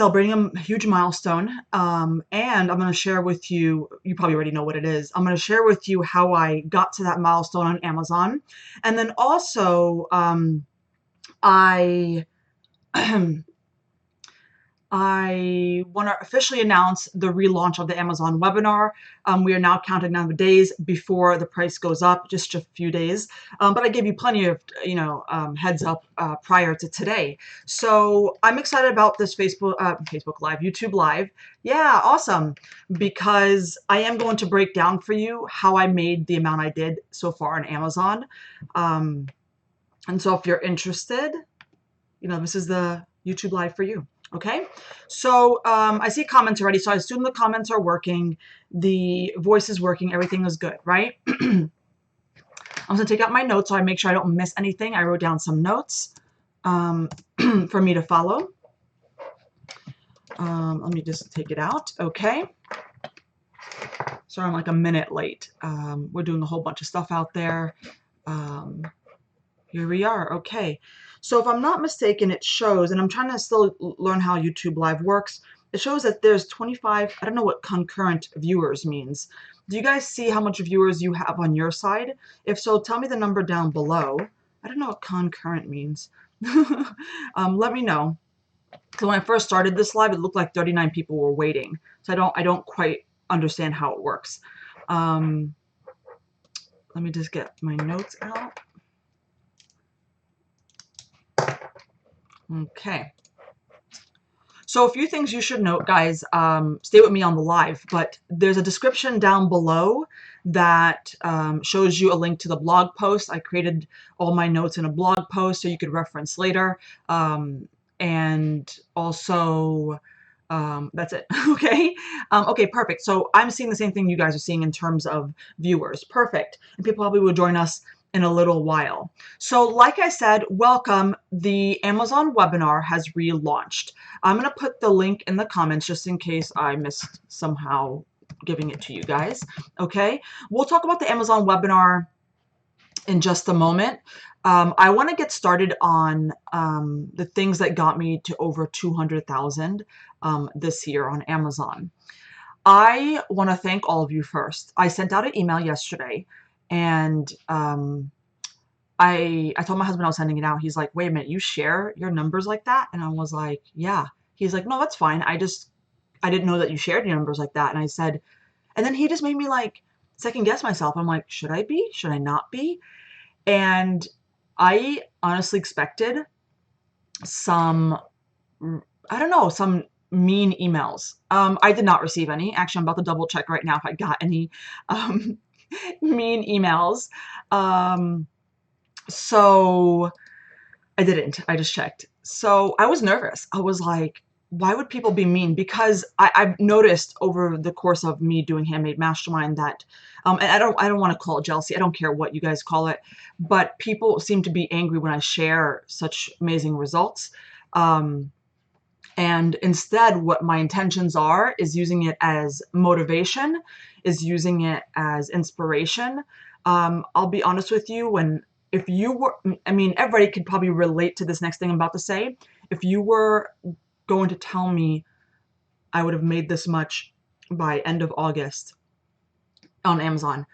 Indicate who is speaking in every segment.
Speaker 1: celebrating a huge milestone, and I'm going to share with you, you probably already know what it is. I'm going to share with you how I got to that milestone on Amazon. And then also, I I want to officially announce the relaunch of the Amazon webinar. We are now counting down the days before the price goes up, just a few days. But I gave you plenty of, heads up prior to today. So I'm excited about this Facebook Live, YouTube Live. Yeah, awesome. Because I am going to break down for you how I made the amount I did so far on Amazon. And so if you're interested, this is the YouTube Live for you. Okay, so I see comments already, so I assume the comments are working, the voice is working, everything is good, right? I'm going to take out my notes so I make sure I don't miss anything. I wrote down some notes for me to follow. Let me just take it out. Okay. Sorry, I'm like a minute late. We're doing a whole bunch of stuff out there. Here we are. Okay. So if I'm not mistaken, it shows, and I'm trying to still learn how YouTube Live works. It shows that there's 25, I don't know what concurrent viewers means. Do you guys see how much viewers you have on your side? If so, tell me the number down below. I don't know what concurrent means. Let me know. Because when I first started this live, it looked like 39 people were waiting. So I don't quite understand how it works. Let me just get my notes out. Okay. So a few things you should note, guys. Stay with me on the live, but there's a description down below that shows you a link to the blog post. I created all my notes in a blog post so you could reference later. And also, that's it. Okay. Okay, perfect. So I'm seeing the same thing you guys are seeing in terms of viewers. Perfect. And people probably will join us in a little while. So like I said, welcome. The Amazon webinar has relaunched. I'm going to put the link in the comments just in case I missed somehow giving it to you guys. Okay. We'll talk about the Amazon webinar in just a moment. I want to get started on the things that got me to over 200,000 this year on Amazon. I want to thank all of you first. I sent out an email yesterday, and I told my husband I was sending it out. He's like, wait a minute, you share your numbers like that? And I was like, yeah. He's like, no, that's fine. I didn't know that you shared your numbers like that. And I said, and then he just made me like second guess myself. I'm like, should I be? Should I not be? And I honestly expected some, I don't know, some mean emails. I did not receive any. Actually, I'm about to double check right now if I got any mean emails. So I didn't. I just checked. So I was nervous. I was like, why would people be mean? Because I've noticed over the course of me doing Handmade Mastermind that, and I don't want to call it jealousy. I don't care what you guys call it, but people seem to be angry when I share such amazing results. And instead, what my intentions are is using it as motivation, is using it as inspiration. I'll be honest with you, if you were, I mean, everybody could probably relate to this next thing I'm about to say. If you were going to tell me I would have made this much by end of August on Amazon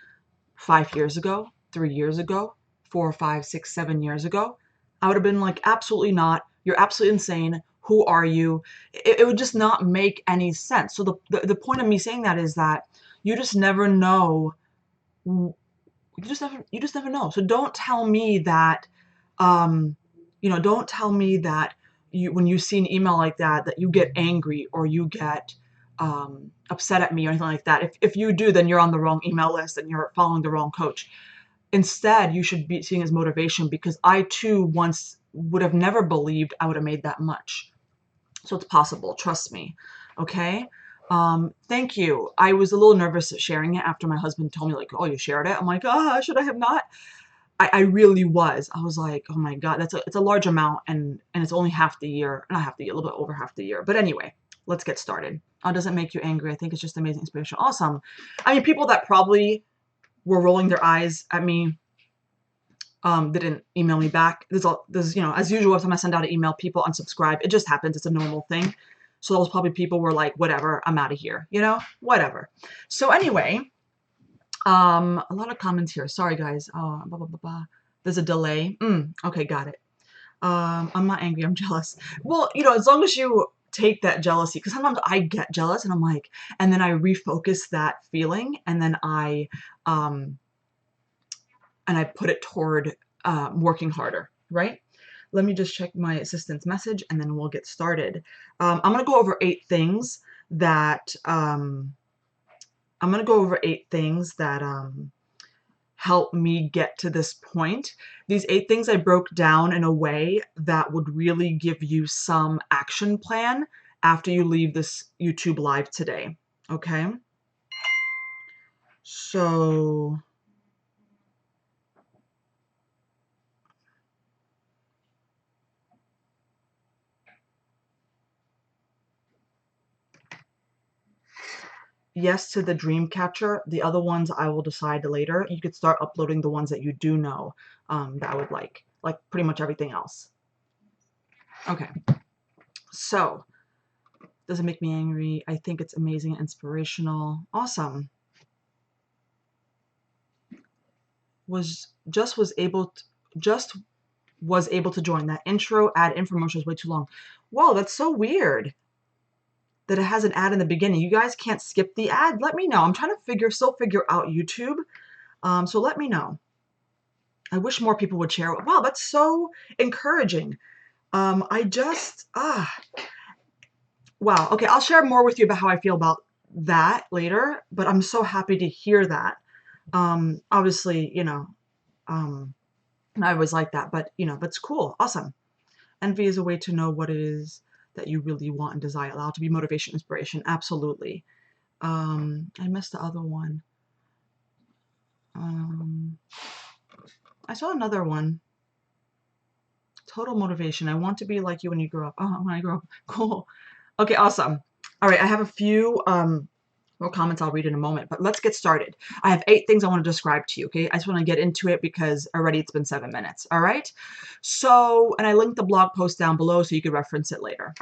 Speaker 1: 5 years ago, 3 years ago, 4, 5, 6, 7 years ago, I would have been like, absolutely not. You're absolutely insane. Who are you? It would just not make any sense. So the point of me saying that is that you just never know. You just never know. So don't tell me that, don't tell me that when you see an email like that you get angry or you get upset at me or anything like that. If you do, then you're on the wrong email list and you're following the wrong coach. Instead, you should be seeing as motivation, because I too once would have never believed I would have made that much. So it's possible, trust me. Okay. Thank you. I was a little nervous sharing it after my husband told me like, oh, you shared it. I'm like, should I have not? I really was. I was like, oh my God, it's a large amount, and it's only half the year, not half the year, a little bit over half the year. But anyway, let's get started. Oh, doesn't make you angry. I think it's just amazing inspiration. Awesome. I mean, people that probably were rolling their eyes at me didn't email me back. There's as usual, every time I send out an email, people unsubscribe. It just happens. It's a normal thing. So those probably people were like, whatever, I'm out of here, you know, whatever. So anyway, a lot of comments here. Sorry, guys. Oh, blah, blah, blah, blah. There's a delay. Okay, got it. I'm not angry. I'm jealous. Well, you know, as long as you take that jealousy, because sometimes I get jealous and I'm like, and then I refocus that feeling and then um, I put it toward working harder, right? Let me just check my assistant's message and then we'll get started. I'm going to go over 8 things that, help me get to this point. These 8 things I broke down in a way that would really give you some action plan after you leave this YouTube live today. Okay? So yes to the dream catcher. The other ones I will decide later. You could start uploading the ones that you do know that I would like pretty much everything else. Okay, so does it make me angry? I think it's amazing and inspirational. Awesome. Was able to join. That intro ad infomercial is way too long. Whoa, that's so weird that it has an ad in the beginning. You guys can't skip the ad? Let me know. I'm trying to still figure out YouTube. So let me know. I wish more people would share. Wow, that's so encouraging. Wow. Okay, I'll share more with you about how I feel about that later, but I'm so happy to hear that. Obviously, you know, I always like that, but you know, that's cool. Awesome. Envy is a way to know what it is that you really want and desire. Allow it to be motivation, inspiration. Absolutely. I missed the other one. I saw another one. Total motivation. I want to be like you when you grow up. Oh, when I grow up. Cool. Okay, awesome. All right, I have a few more comments I'll read in a moment, but let's get started. I have 8 things I want to describe to you, okay? I just want to get into it because already it's been 7 minutes, all right? So, and I linked the blog post down below so you can reference it later.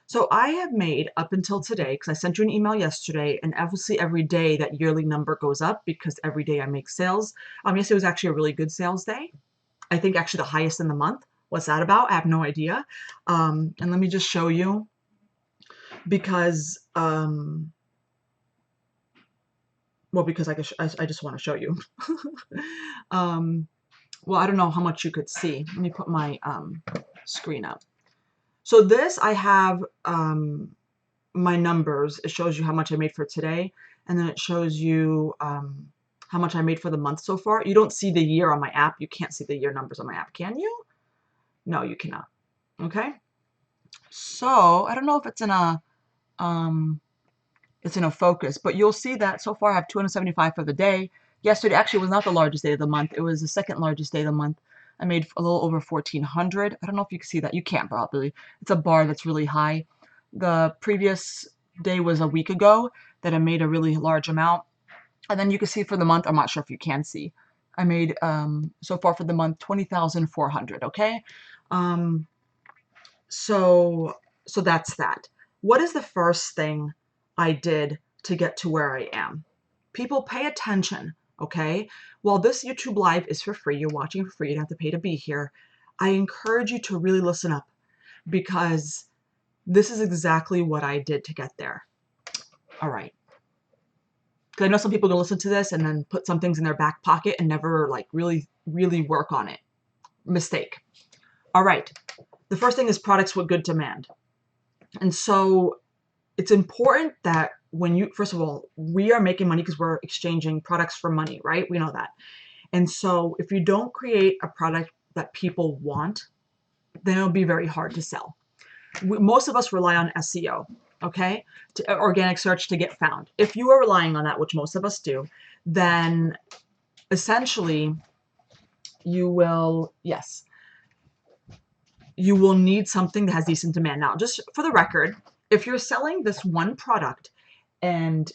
Speaker 1: So I have made up until today, because I sent you an email yesterday, and obviously every day that yearly number goes up because every day I make sales. Yesterday was actually a really good sales day. I think actually the highest in the month. What's that about? I have no idea. And let me just show you because, because I just want to show you. Well, I don't know how much you could see. Let me put my screen up. So this, I have my numbers. It shows you how much I made for today, and then it shows you how much I made for the month so far. You don't see the year on my app. You can't see the year numbers on my app, can you? No, you cannot. Okay. So I don't know if it's in a focus, but you'll see that so far I have 275 for the day. Yesterday actually was not the largest day of the month. It was the second largest day of the month. I made a little over 1,400. I don't know if you can see that. You can't probably. It's a bar that's really high. The previous day was a week ago that I made a really large amount. And then you can see for the month, I'm not sure if you can see. I made so far for the month 20,400, okay? So that's that. What is the first thing I did to get to where I am? People, pay attention, okay? While this YouTube live is for free, you're watching for free, you don't have to pay to be here. I encourage you to really listen up because this is exactly what I did to get there. All right. Because I know some people are going to listen to this and then put some things in their back pocket and never like really, really work on it. Mistake. All right. The first thing is products with good demand. And so it's important that when you, first of all, we are making money because we're exchanging products for money, right? We know that. And so if you don't create a product that people want, then it'll be very hard to sell. Most of us rely on SEO, okay? Organic search to get found. If you are relying on that, which most of us do, then essentially you will, yes, you will need something that has decent demand. Now, just for the record, if you're selling this one product and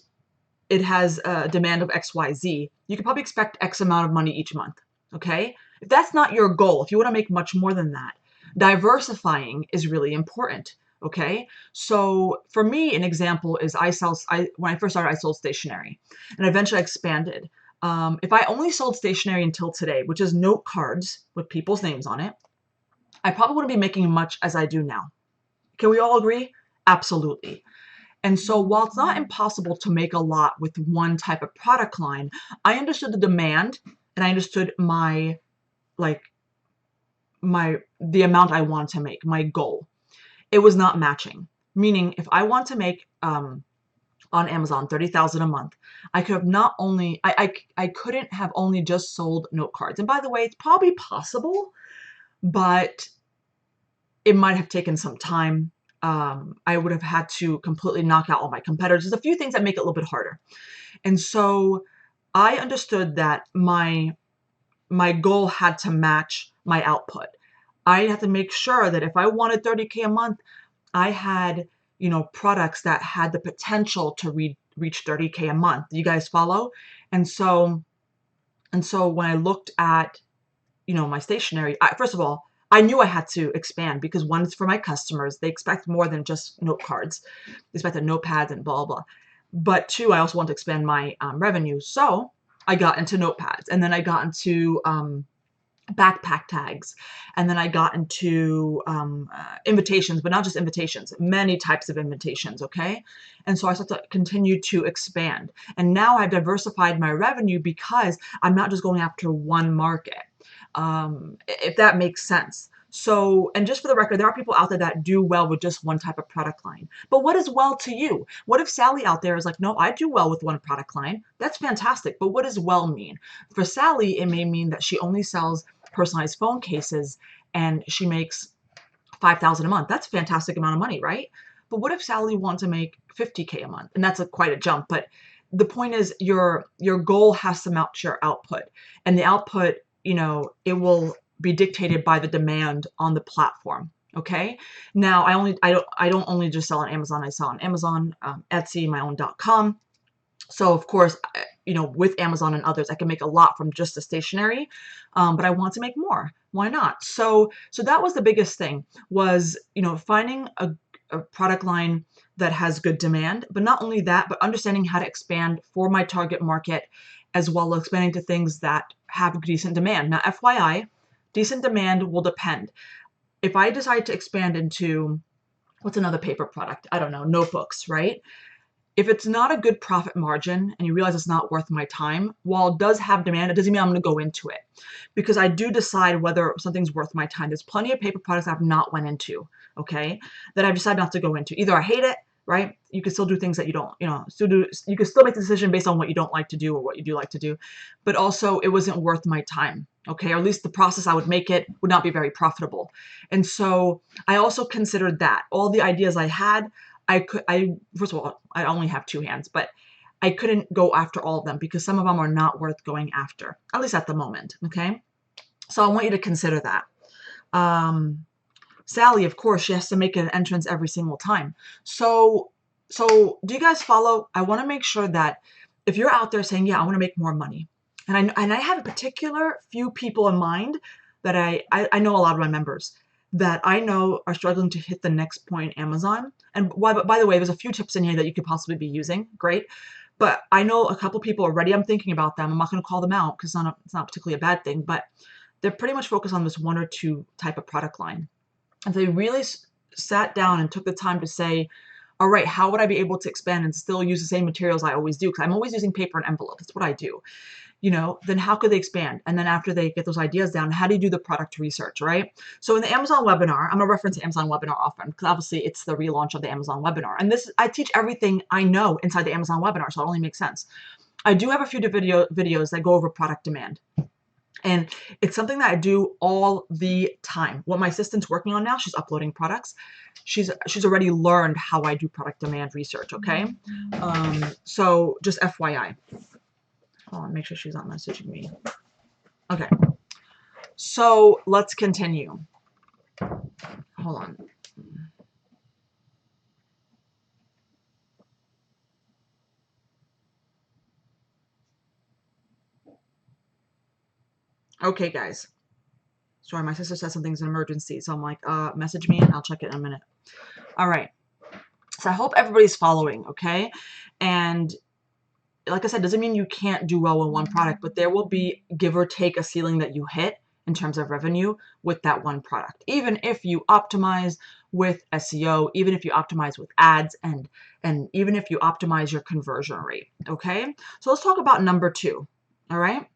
Speaker 1: it has a demand of XYZ, you can probably expect X amount of money each month, okay? If that's not your goal, if you want to make much more than that, diversifying is really important, Okay. So for me, an example is when I first started, I sold stationery and eventually I expanded. If I only sold stationery until today, which is note cards with people's names on it, I probably wouldn't be making much as I do now. Can we all agree? Absolutely. And so while it's not impossible to make a lot with one type of product line, I understood the demand and I understood like the amount I wanted to make, my goal. It was not matching. Meaning if I want to make on Amazon 30,000 a month, I could have not only I couldn't have only just sold note cards. And by the way, it's probably possible, but it might have taken some time. I would have had to completely knock out all my competitors. There's a few things that make it a little bit harder. And so I understood that my goal had to match my output. I had to make sure that if I wanted 30K a month, I had, products that had the potential to reach 30K a month. You guys follow? And so when I looked at, my stationery, first of all, I knew I had to expand because one is for my customers. They expect more than just note cards. They expect the notepads and blah, blah. But two, I also want to expand my revenue. So I got into notepads and then I got into backpack tags. And then I got into invitations, but not just invitations, many types of invitations, okay? And so I started to continue to expand. And now I've diversified my revenue because I'm not just going after one market, if that makes sense. So, and just for the record, there are people out there that do well with just one type of product line. But what is well to you? What if Sally out there is like, no, I do well with one product line. That's fantastic. But what does well mean? For Sally, it may mean that she only sells personalized phone cases and she makes 5,000 a month. That's a fantastic amount of money, right? But what if Sally wants to make 50K a month? And that's quite a jump. But the point is your goal has to match your output. And the output, it will be dictated by the demand on the platform. Okay. Now I don't only just sell on Amazon. I sell on Amazon, Etsy, my own .com. So of course, with Amazon and others, I can make a lot from just the stationery, but I want to make more. Why not? So that was the biggest thing was, finding a product line that has good demand, but not only that, but understanding how to expand for my target market, as well as expanding to things that have decent demand. Now, FYI, decent demand will depend. If I decide to expand into, what's another paper product? I don't know, notebooks, right? If it's not a good profit margin and you realize it's not worth my time, while it does have demand, it doesn't mean I'm going to go into it because I do decide whether something's worth my time. There's plenty of paper products I've not went into, okay, that I've decided not to go into. Either I hate it, right? You can still do things that you don't, you can still make the decision based on what you don't like to do or what you do like to do, but also it wasn't worth my time, okay? Or at least the process I would make it would not be very profitable. And so I also considered that. All the ideas I had, first of all, I only have two hands, but I couldn't go after all of them because some of them are not worth going after, at least at the moment, okay? So I want you to consider that. Sally, of course, she has to make an entrance every single time. So do you guys follow? I want to make sure that if you're out there saying, yeah, I want to make more money, and I have a particular few people in mind that I know a lot of my members that I know are struggling to hit the next point in Amazon. And by the way, there's a few tips in here that you could possibly be using. Great. But I know a couple people already. I'm thinking about them. I'm not going to call them out because it's not particularly a bad thing, but they're pretty much focused on this one or two type of product line. And they really sat down and took the time to say, all right, how would I be able to expand and still use the same materials I always do? Because I'm always using paper and envelope. That's what I do. Then how could they expand? And then after they get those ideas down, how do you do the product research, right? So in the Amazon webinar, I'm going to reference the Amazon webinar often because obviously it's the relaunch of the Amazon webinar. And I teach everything I know inside the Amazon webinar, so it only makes sense. I do have a few videos that go over product demand. And it's something that I do all the time. What my assistant's working on now, she's uploading products. She's already learned how I do product demand research, okay? So just FYI. Hold on, make sure she's not messaging me. Okay. So let's continue. Hold on. Okay, guys. Sorry, my sister said something's an emergency. So I'm like, message me and I'll check it in a minute. All right. So I hope everybody's following, okay? And like I said, doesn't mean you can't do well with one product, but there will be, give or take, a ceiling that you hit in terms of revenue with that one product. Even if you optimize with SEO, even if you optimize with ads, and even if you optimize your conversion rate, okay? So let's talk about number 2, all right?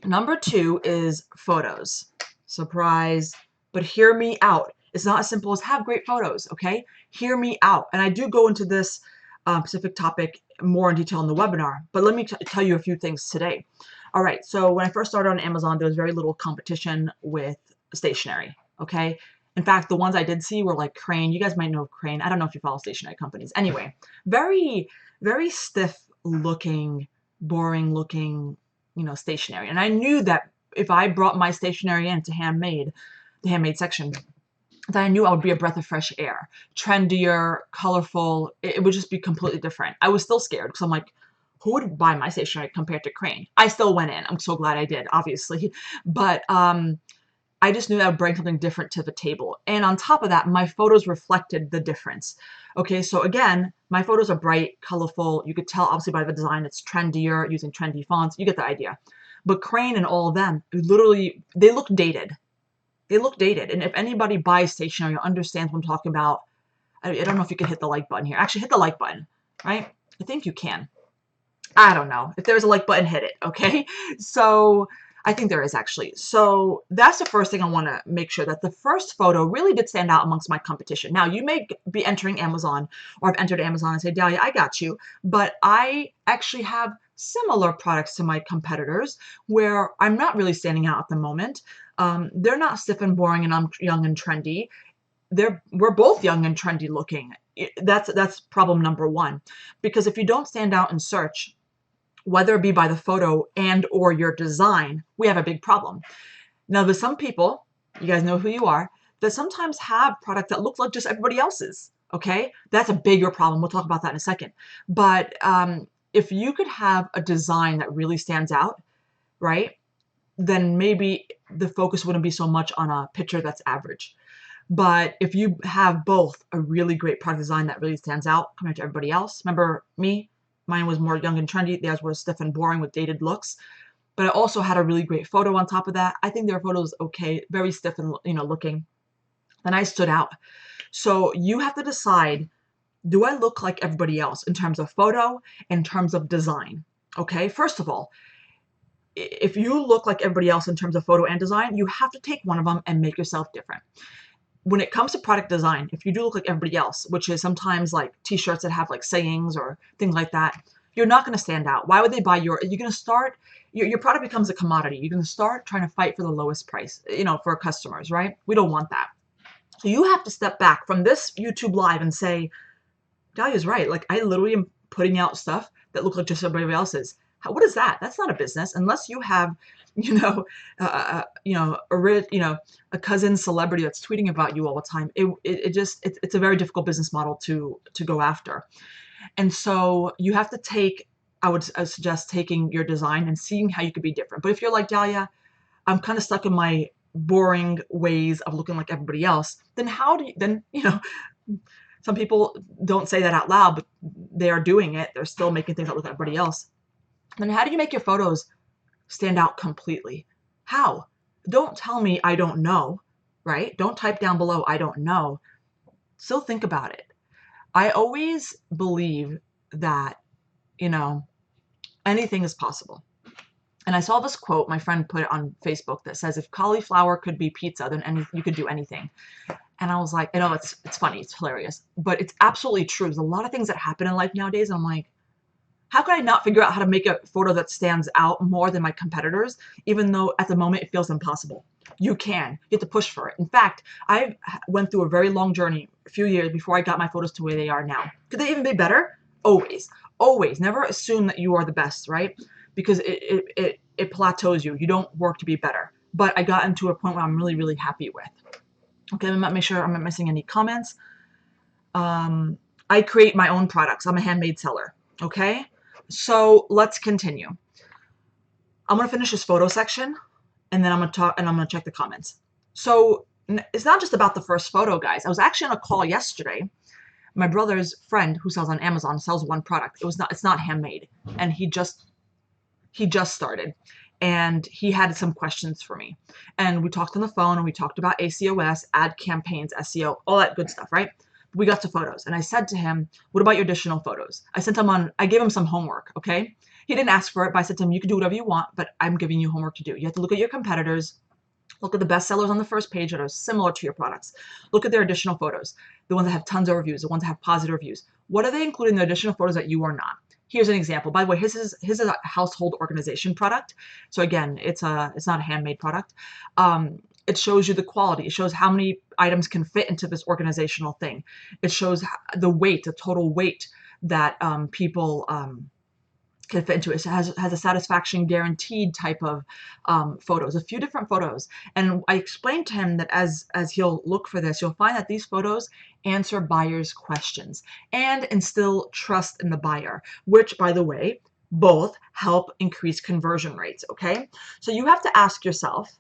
Speaker 1: Number 2 is photos. Surprise, but hear me out. It's not as simple as have great photos, okay? Hear me out. And I do go into this specific topic more in detail in the webinar, but let me tell you a few things today. All right, so when I first started on Amazon, there was very little competition with stationery, okay? In fact, the ones I did see were like Crane. You guys might know of Crane. I don't know if you follow stationery companies. Anyway, very, very stiff looking, boring looking, stationery. And I knew that if I brought my stationery into Handmade, the Handmade section, that I knew I would be a breath of fresh air, trendier, colorful. It would just be completely different. I was still scared because I'm like, who would buy my stationery compared to Crane? I still went in. I'm so glad I did, obviously. But I just knew that would bring something different to the table. And on top of that, my photos reflected the difference. Okay, so again, my photos are bright, colorful. You could tell obviously by the design, it's trendier, using trendy fonts. You get the idea. But Crane and all of them, literally, they look dated. They look dated. And if anybody buys stationery or understands what I'm talking about, I don't know if you can hit the like button here. Actually, hit the like button, right? I think you can. I don't know. If there's a like button, hit it, okay? So I think there is actually. So that's the first thing I want to make sure, that the first photo really did stand out amongst my competition. Now, you may be entering Amazon, or have entered Amazon and say, Dahlia, I got you. But I actually have similar products to my competitors where I'm not really standing out at the moment. They're not stiff and boring and I'm young and trendy. We're both young and trendy looking. That's problem number 1. Because if you don't stand out in search, whether it be by the photo and or your design, we have a big problem. Now, there's some people, you guys know who you are, that sometimes have products that look like just everybody else's, okay? That's a bigger problem. We'll talk about that in a second. But if you could have a design that really stands out, right, then maybe the focus wouldn't be so much on a picture that's average. But if you have both a really great product design that really stands out compared to everybody else, remember me, mine was more young and trendy. Theirs was stiff and boring with dated looks. But I also had a really great photo on top of that. I think their photo was okay, very stiff and looking. Then I stood out. So you have to decide, do I look like everybody else in terms of photo, in terms of design? Okay, first of all, if you look like everybody else in terms of photo and design, you have to take one of them and make yourself different. When it comes to product design, if you do look like everybody else, which is sometimes like t-shirts that have like sayings or things like that, you're not going to stand out. Why would they buy you're going to start, your product becomes a commodity. You're going to start trying to fight for the lowest price, for customers, right? We don't want that. So you have to step back from this YouTube live and say, Dahlia's right. Like, I literally am putting out stuff that look like just everybody else's. What is that? That's not a business unless you have, a cousin celebrity that's tweeting about you all the time. It's a very difficult business model to go after. And so you have to take, I would suggest taking your design and seeing how you could be different. But if you're like, Dahlia, I'm kind of stuck in my boring ways of looking like everybody else, then some people don't say that out loud, but they are doing it. They're still making things that look like everybody else. Then how do you make your photos stand out completely? How? Don't tell me I don't know, right? Don't type down below I don't know. Still think about it. I always believe that, anything is possible. And I saw this quote, my friend put it on Facebook, that says, if cauliflower could be pizza, then you could do anything. And I was like, I know it's funny, it's hilarious, but it's absolutely true. There's a lot of things that happen in life nowadays. And I'm like, how could I not figure out how to make a photo that stands out more than my competitors, even though at the moment it feels impossible? You can. You have to push for it. In fact, I went through a very long journey, a few years before I got my photos to where they are now. Could they even be better? Always. Always. Never assume that you are the best, right? Because it plateaus you. You don't work to be better. But I got into a point where I'm really, really happy with. Okay, I'm not make sure I'm not missing any comments. I create my own products. I'm a handmade seller. Okay, so let's continue. I'm gonna finish this photo section, and then I'm gonna talk, and I'm gonna check the comments. So it's not just about the first photo, guys. I was actually on a call yesterday. My brother's friend who sells on Amazon sells one product. It's not handmade. And he just started, and he had some questions for me. And we talked on the phone, and we talked about ACOS, ad campaigns, SEO, all that good stuff, right? We got to photos, and I said to him, what about your additional photos? I gave him some homework, okay? He didn't ask for it, but I said to him, you can do whatever you want, but I'm giving you homework to do. You have to look at your competitors, look at the best sellers on the first page that are similar to your products. Look at their additional photos, the ones that have tons of reviews, the ones that have positive reviews. What are they including in the additional photos that you are not? Here's an example. By the way, his is a household organization product. So again, it's not a handmade product. It shows you the quality. It shows how many items can fit into this organizational thing. It shows the weight, the total weight that people can fit into it. So it has a satisfaction guaranteed type of photos, a few different photos. And I explained to him that as he'll look for this, you'll find that these photos answer buyers' questions and instill trust in the buyer, which, by the way, both help increase conversion rates, okay? So you have to ask yourself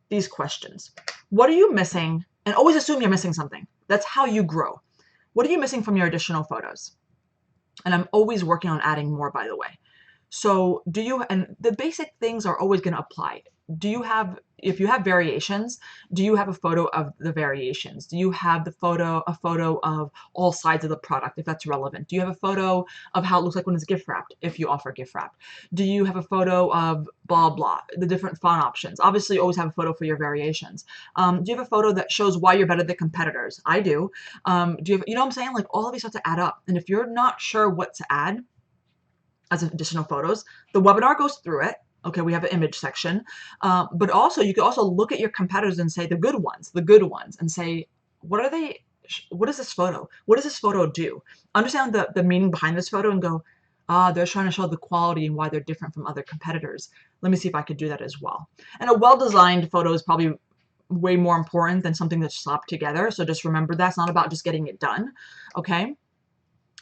Speaker 1: these questions. What are you missing? And always assume you're missing something. That's how you grow. What are you missing from your additional photos? And I'm always working on adding more, by the way. So and the basic things are always going to apply. If you have variations, do you have a photo of the variations? Do you have a photo of all sides of the product, if that's relevant? Do you have a photo of how it looks like when it's gift wrapped, if you offer gift wrap? Do you have a photo of blah, blah, the different font options? Obviously, you always have a photo for your variations. Do you have a photo that shows why you're better than competitors? I do. Do you have, you know what I'm saying? Like, all of these have to add up. And if you're not sure what to add as additional photos, the webinar goes through it. Okay, we have an image section, but also you can also look at your competitors and say the good ones, and say, what are they? What is this photo? What does this photo do? Understand the meaning behind this photo and go, they're trying to show the quality and why they're different from other competitors. Let me see if I could do that as well. And a well-designed photo is probably way more important than something that's slapped together. So just remember that's not about just getting it done. Okay,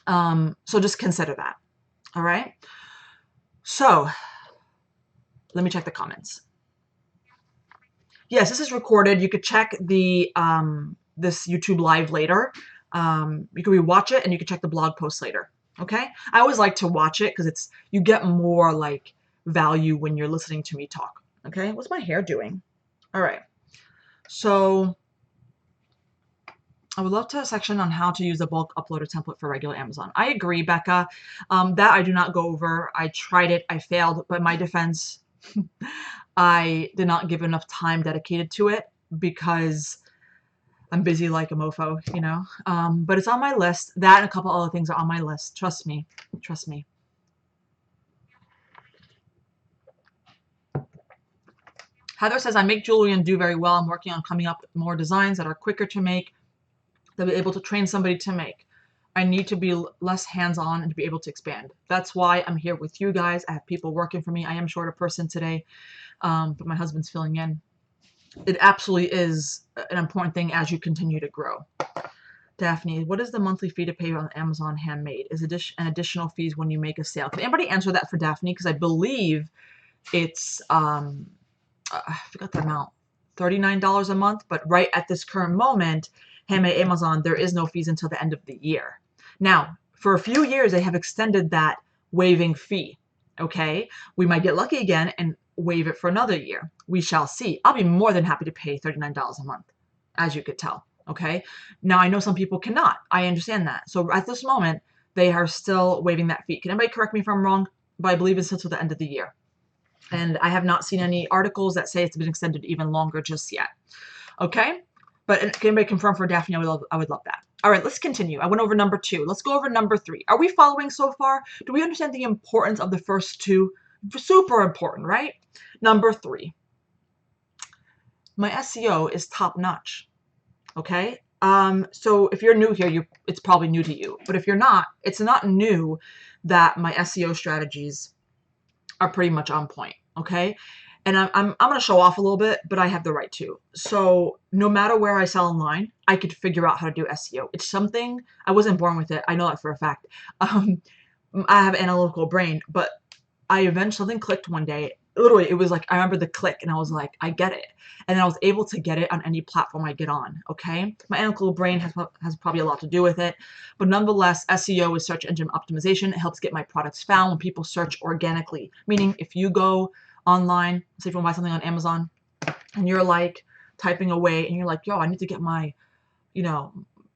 Speaker 1: so just consider that. All right. So let me check the comments. Yes, this is recorded. You could check the this YouTube live later. You can rewatch it and you can check the blog post later. Okay. I always like to watch it because you get more like value when you're listening to me talk. Okay. What's my hair doing? All right. So I would love to have a section on how to use a bulk uploader template for regular Amazon. I agree, Becca. That I do not go over. I tried it. I failed. But my defense, I did not give enough time dedicated to it because I'm busy like a mofo, you know. But it's on my list. That and a couple other things are on my list. Trust me. Trust me. Heather says, I make jewelry and do very well. I'm working on coming up with more designs that are quicker to make, that I'll be able to train somebody to make. I need to be less hands-on and to be able to expand. That's why I'm here with you guys. I have people working for me. I am short a person today, but my husband's filling in. It absolutely is an important thing as you continue to grow. Daphne, what is the monthly fee to pay on Amazon Handmade? Is an additional fees when you make a sale? Can anybody answer that for Daphne? Because I believe it's, I forgot the amount, $39 a month. But right at this current moment, Handmade Amazon, there is no fees until the end of the year. Now, for a few years, they have extended that waiving fee. Okay, we might get lucky again and waive it for another year. We shall see. I'll be more than happy to pay $39 a month, as you could tell. Okay, now I know some people cannot. I understand that. So at this moment, they are still waiving that fee. Can anybody correct me if I'm wrong? But I believe it's until the end of the year. And I have not seen any articles that say it's been extended even longer just yet. Okay, but can anybody confirm for Daphne? I would love that. All right, let's continue. I went over number 2. Let's go over number 3. Are we following so far? Do we understand the importance of the first 2? Super important, right? Number 3. My SEO is top notch. Okay. So if you're new here, it's probably new to you. But if you're not, it's not new that my SEO strategies are pretty much on point. Okay. And I'm going to show off a little bit, but I have the right to. So no matter where I sell online, I could figure out how to do SEO. It's something, I wasn't born with it. I know that for a fact. I have an analytical brain, but I eventually, something clicked one day. literally, it was like, I remember the click and I was like, I get it. And then I was able to get it on any platform I get on, okay? My analytical brain has probably a lot to do with it, but nonetheless, SEO is search engine optimization. It helps get my products found when people search organically, meaning if you go online, say if you want to buy something on Amazon, and you're like typing away and you're like, yo, I need to get my, you know,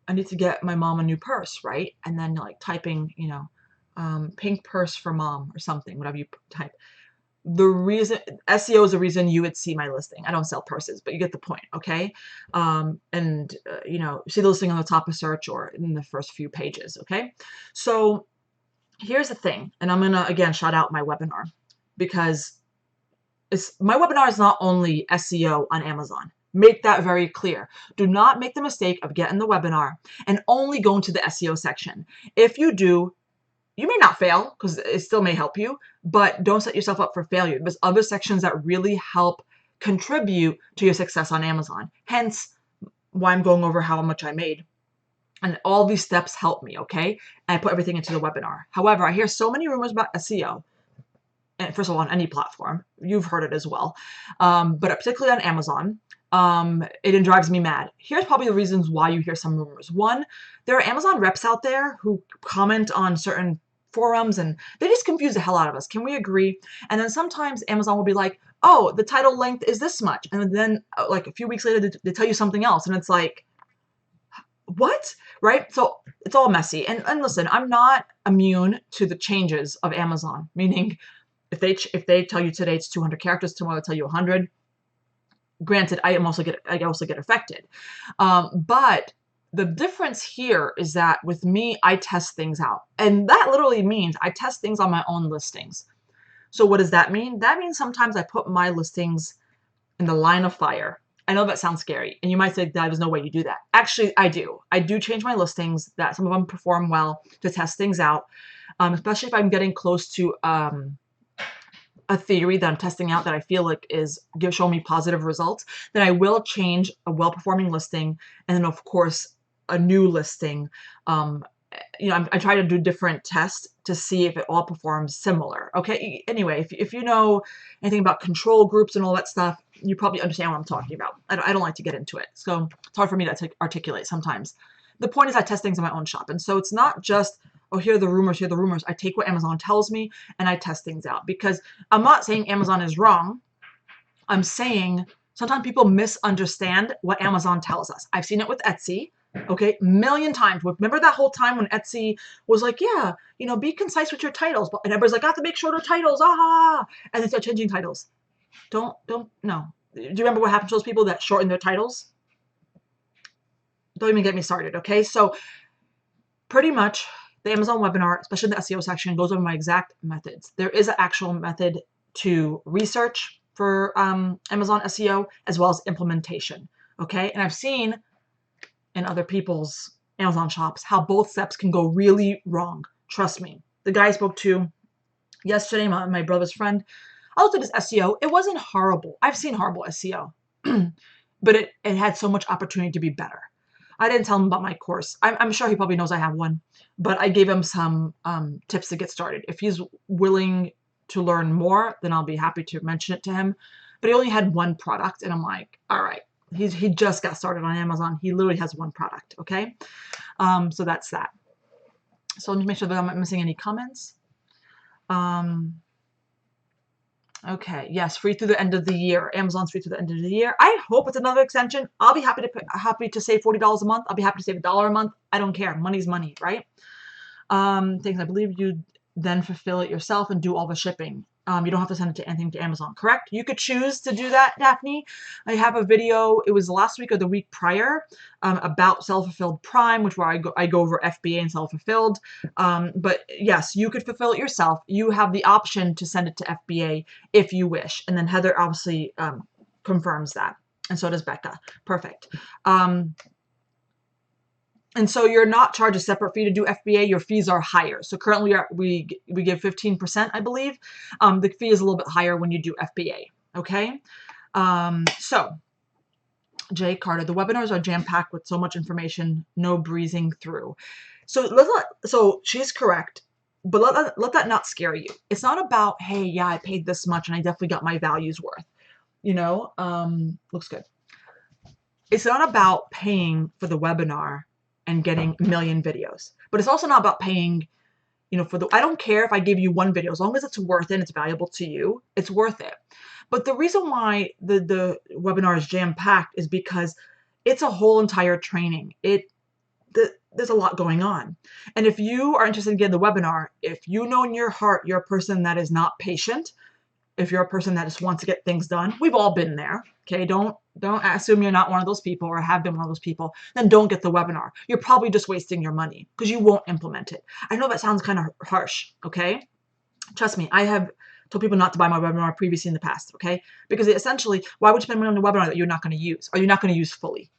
Speaker 1: I need to get my mom a new purse, right? And then like typing, pink purse for mom or something, whatever you type. The reason SEO is the reason you would see my listing. I don't sell purses, but you get the point, okay? See the listing on the top of search or in the first few pages, okay? So here's the thing, and I'm gonna again shout out my webinar because my webinar is not only SEO on Amazon. Make that very clear. Do not make the mistake of getting the webinar and only going to the SEO section. If you do, you may not fail because it still may help you, but don't set yourself up for failure. There's other sections that really help contribute to your success on Amazon. Hence why I'm going over how much I made. And all these steps help me, okay? And I put everything into the webinar. However, I hear so many rumors about SEO. And first of all, on any platform, you've heard it as well, but particularly on Amazon, it drives me mad. Here's probably the reasons why you hear some rumors. One, there are Amazon reps out there who comment on certain forums and they just confuse the hell out of us. Can we agree? And then sometimes Amazon will be like, oh, the title length is this much. And then like a few weeks later, they tell you something else. And it's like, what? Right? So it's all messy. And listen, I'm not immune to the changes of Amazon, meaning if they tell you today it's 200 characters, tomorrow they'll tell you 100. Granted, I also get affected, but the difference here is that with me, I test things out, and that literally means I test things on my own listings. So what does that mean? That means sometimes I put my listings in the line of fire. I know that sounds scary, and you might say, there's no way you do that. Actually, I do. I do change my listings. That some of them perform well to test things out, especially if I'm getting close to a theory that I'm testing out that I feel like is show me positive results, then I will change a well-performing listing and then of course a new listing. I try to do different tests to see if it all performs similar. Okay. Anyway, if you know anything about control groups and all that stuff, you probably understand what I'm talking about. I don't like to get into it, so it's hard for me to articulate sometimes. The point is I test things in my own shop, and so it's not just, oh, here are the rumors, here are the rumors. I take what Amazon tells me and I test things out, because I'm not saying Amazon is wrong. I'm saying sometimes people misunderstand what Amazon tells us. I've seen it with Etsy, okay, a million times. Remember that whole time when Etsy was like, yeah, be concise with your titles, and everybody's like, I have to make shorter titles, and they start changing titles. No. Do you remember what happened to those people that shortened their titles? Don't even get me started, okay? So pretty much the Amazon webinar, especially in the SEO section, goes over my exact methods. There is an actual method to research for Amazon SEO as well as implementation, okay? And I've seen in other people's Amazon shops how both steps can go really wrong. Trust me. The guy I spoke to yesterday, my brother's friend, I looked at his SEO. It wasn't horrible. I've seen horrible SEO, but it had so much opportunity to be better. I didn't tell him about my course. I'm sure he probably knows I have one, but I gave him some tips to get started. If he's willing to learn more, then I'll be happy to mention it to him. But he only had one product, and I'm like, all right, he just got started on Amazon. He literally has one product, okay? So that's that. So let me make sure that I'm not missing any comments. Okay, yes, free through the end of the year. Amazon's free through the end of the year. I hope it's another extension. I'll be happy to save $40 a month. I'll be happy to save $1 a month. I don't care. Money's money, right? Things I believe you then fulfill it yourself and do all the shipping. You don't have to send it to anything to Amazon, correct? You could choose to do that, Daphne. I have a video, it was last week or the week prior, about self-fulfilled Prime, which where I go over FBA and self-fulfilled. But yes, you could fulfill it yourself. You have the option to send it to FBA if you wish. And then Heather obviously confirms that. And so does Becca. Perfect. And so you're not charged a separate fee to do FBA. Your fees are higher. So currently we give 15%, I believe. The fee is a little bit higher when you do FBA. Okay. So Jay Carter, the webinars are jam-packed with so much information, no breezing through. So she's correct. But let that not scare you. It's not about, hey, yeah, I paid this much and I definitely got my value's worth. Looks good. It's not about paying for the webinar and getting a million videos, but it's also not about paying, I don't care if I give you one video, as long as it's worth it and it's valuable to you, it's worth it. But the reason why the webinar is jam-packed is because it's a whole entire training. There's a lot going on. And if you are interested in getting the webinar, if you know in your heart you're a person that is not patient, if you're a person that just wants to get things done, we've all been there. Okay, don't assume you're not one of those people or have been one of those people. Then don't get the webinar. You're probably just wasting your money because you won't implement it. I know that sounds kind of harsh. Okay, trust me, I have told people not to buy my webinar previously in the past. Okay, because essentially, why would you spend money on a webinar that you're not going to use or you're not going to use fully?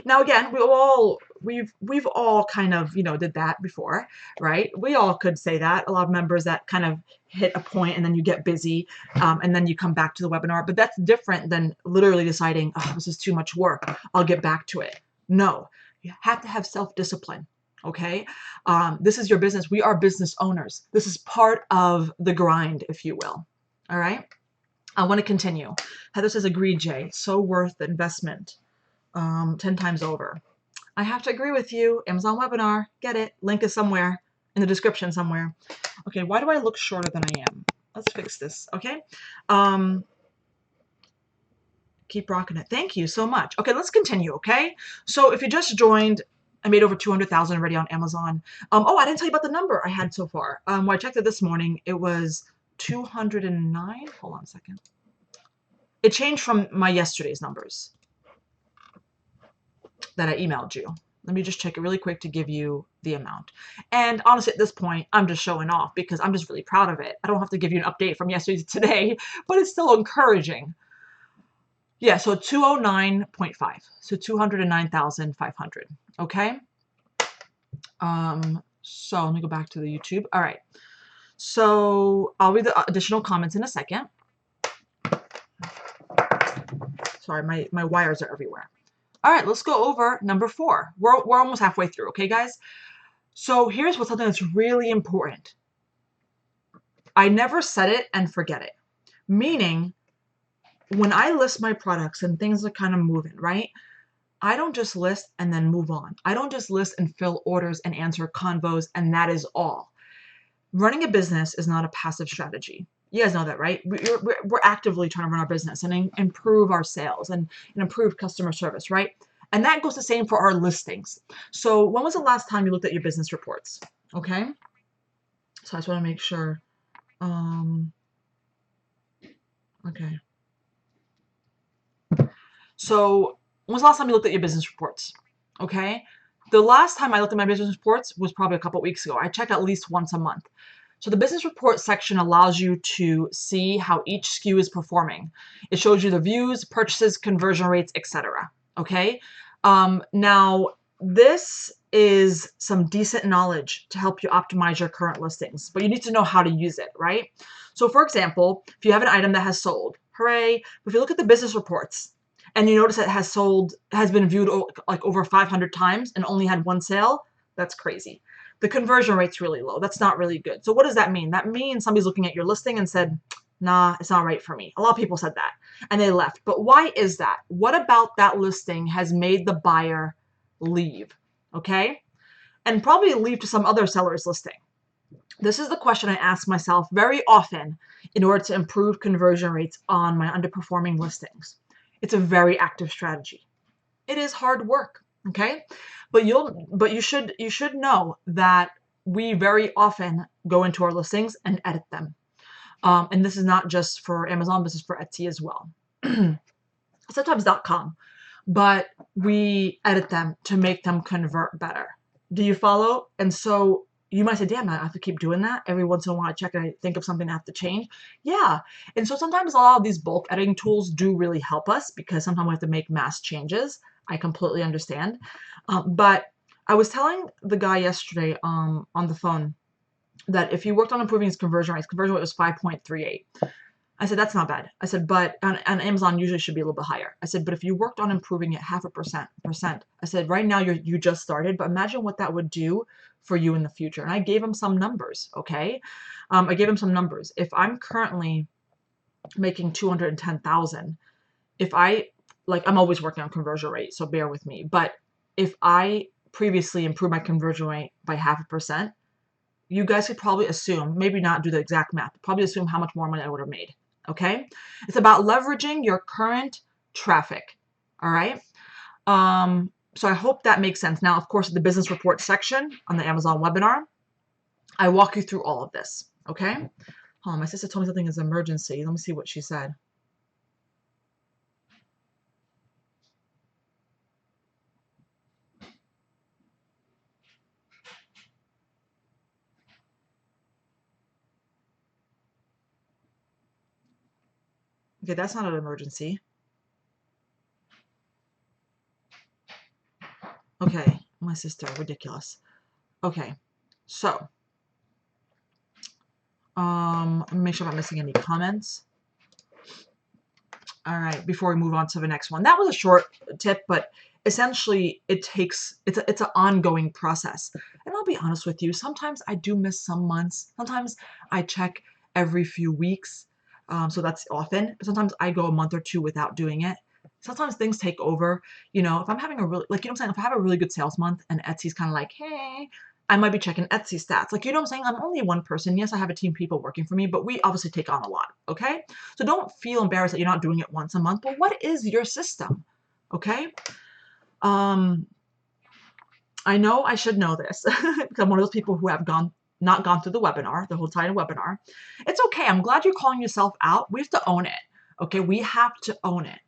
Speaker 1: Now again, we've all kind of, did that before, right? We all could say that. A lot of members that kind of hit a point and then you get busy and then you come back to the webinar. But that's different than literally deciding, oh, this is too much work, I'll get back to it. No, you have to have self-discipline. Okay, this is your business. We are business owners. This is part of the grind, if you will. All right, I want to continue. Heather says, agreed, Jay. So worth the investment. 10 times over. I have to agree with you. Amazon webinar. Get it. Link is somewhere in the description somewhere. Okay, why do I look shorter than I am? Let's fix this, okay? Keep rocking it. Thank you so much. Okay, let's continue, okay? So if you just joined, I made over 200,000 already on Amazon. Oh, I didn't tell you about the number I had so far. When I checked it this morning, it was 209. Hold on a second. It changed from my yesterday's numbers that I emailed you. Let me just check it really quick to give you the amount. And honestly, at this point, I'm just showing off because I'm just really proud of it. I don't have to give you an update from yesterday to today, but it's still encouraging. Yeah, so 209.5. So 209,500. Okay. So let me go back to the YouTube. All right. So I'll read the additional comments in a second. Sorry, my wires are everywhere. All right, let's go over number 4. We're almost halfway through, okay, guys? So here's what's something that's really important. I never set it and forget it. Meaning, when I list my products and things are kind of moving, right? I don't just list and then move on. I don't just list and fill orders and answer convos and that is all. Running a business is not a passive strategy. You guys know that, right? We're actively trying to run our business and improve our sales and improve customer service, right? And that goes the same for our listings. So when was the last time you looked at your business reports? Okay. So I just want to make sure. Okay. So when was the last time you looked at your business reports? Okay. The last time I looked at my business reports was probably a couple of weeks ago. I check at least once a month. So the business report section allows you to see how each SKU is performing. It shows you the views, purchases, conversion rates, etc. Okay. Now this is some decent knowledge to help you optimize your current listings, but you need to know how to use it, right? So for example, if you have an item that has sold, hooray. But if you look at the business reports and you notice it has been viewed like over 500 times and only had one sale, that's crazy. The conversion rate's really low. That's not really good. So what does that mean? That means somebody's looking at your listing and said, nah, it's not right for me. A lot of people said that and they left. But why is that? What about that listing has made the buyer leave? Okay. And probably leave to some other seller's listing. This is the question I ask myself very often in order to improve conversion rates on my underperforming listings. It's a very active strategy. It is hard work. Okay. But you should know that we very often go into our listings and edit them. And this is not just for Amazon, this is for Etsy as well. Sometimes .com, but we edit them to make them convert better. Do you follow? And so you might say, damn, I have to keep doing that. Every once in a while I check and I think of something I have to change. Yeah. And so sometimes a lot of these bulk editing tools do really help us because sometimes we have to make mass changes. I completely understand. But I was telling the guy yesterday on the phone that if he worked on improving his conversion rate was 5.38. I said, that's not bad. I said, but on Amazon usually should be a little bit higher. I said, but if you worked on improving it 0.5%. I said, right now you just started, but imagine what that would do for you in the future. And I gave him some numbers, okay? I gave him some numbers. If I'm currently making 210,000, if I, like, I'm always working on conversion rate, so bear with me. But if I previously improved my conversion rate by 0.5%, you guys could probably assume, maybe not do the exact math, but probably assume how much more money I would have made. Okay? It's about leveraging your current traffic. All right? So I hope that makes sense. Now, of course, the business report section on the Amazon webinar, I walk you through all of this. Okay? Oh, my sister told me something is an emergency. Let me see what she said. Okay, that's not an emergency. Okay, my sister, ridiculous. Okay, so let me make sure I'm not missing any comments. All right, before we move on to the next one. That was a short tip, but essentially it's an ongoing process. And I'll be honest with you, sometimes I do miss some months. Sometimes I check every few weeks. So that's often, but sometimes I go a month or two without doing it. Sometimes things take over. If I'm having a really, like, what I'm saying, if I have a really good sales month and Etsy's kind of like, hey, I might be checking Etsy stats. Like, what I'm saying? I'm only one person. Yes, I have a team of people working for me, but we obviously take on a lot, okay? So don't feel embarrassed that you're not doing it once a month, but what is your system, okay? I know I should know this because I'm one of those people who have not gone through the webinar, the whole entire webinar. It's okay. I'm glad you're calling yourself out. We have to own it, okay? We have to own it.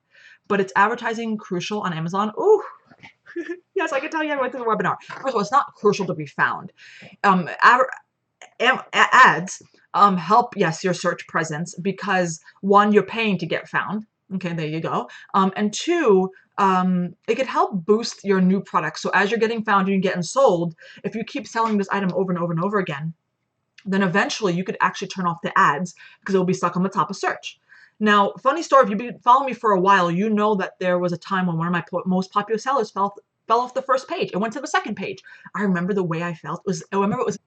Speaker 1: But it's advertising crucial on Amazon. Ooh, yes, I can tell you I went through the webinar. First of all, it's not crucial to be found. Ads help, yes, your search presence because, one, you're paying to get found. Okay, there you go. And two, it could help boost your new product. So as you're getting found and you're getting sold, if you keep selling this item over and over and over again, then eventually you could actually turn off the ads because it will be stuck on the top of search. Now, funny story, if you've been following me for a while, you know that there was a time when one of my most popular sellers fell off the first page. It went to the second page. I remember the way I felt. I remember it was.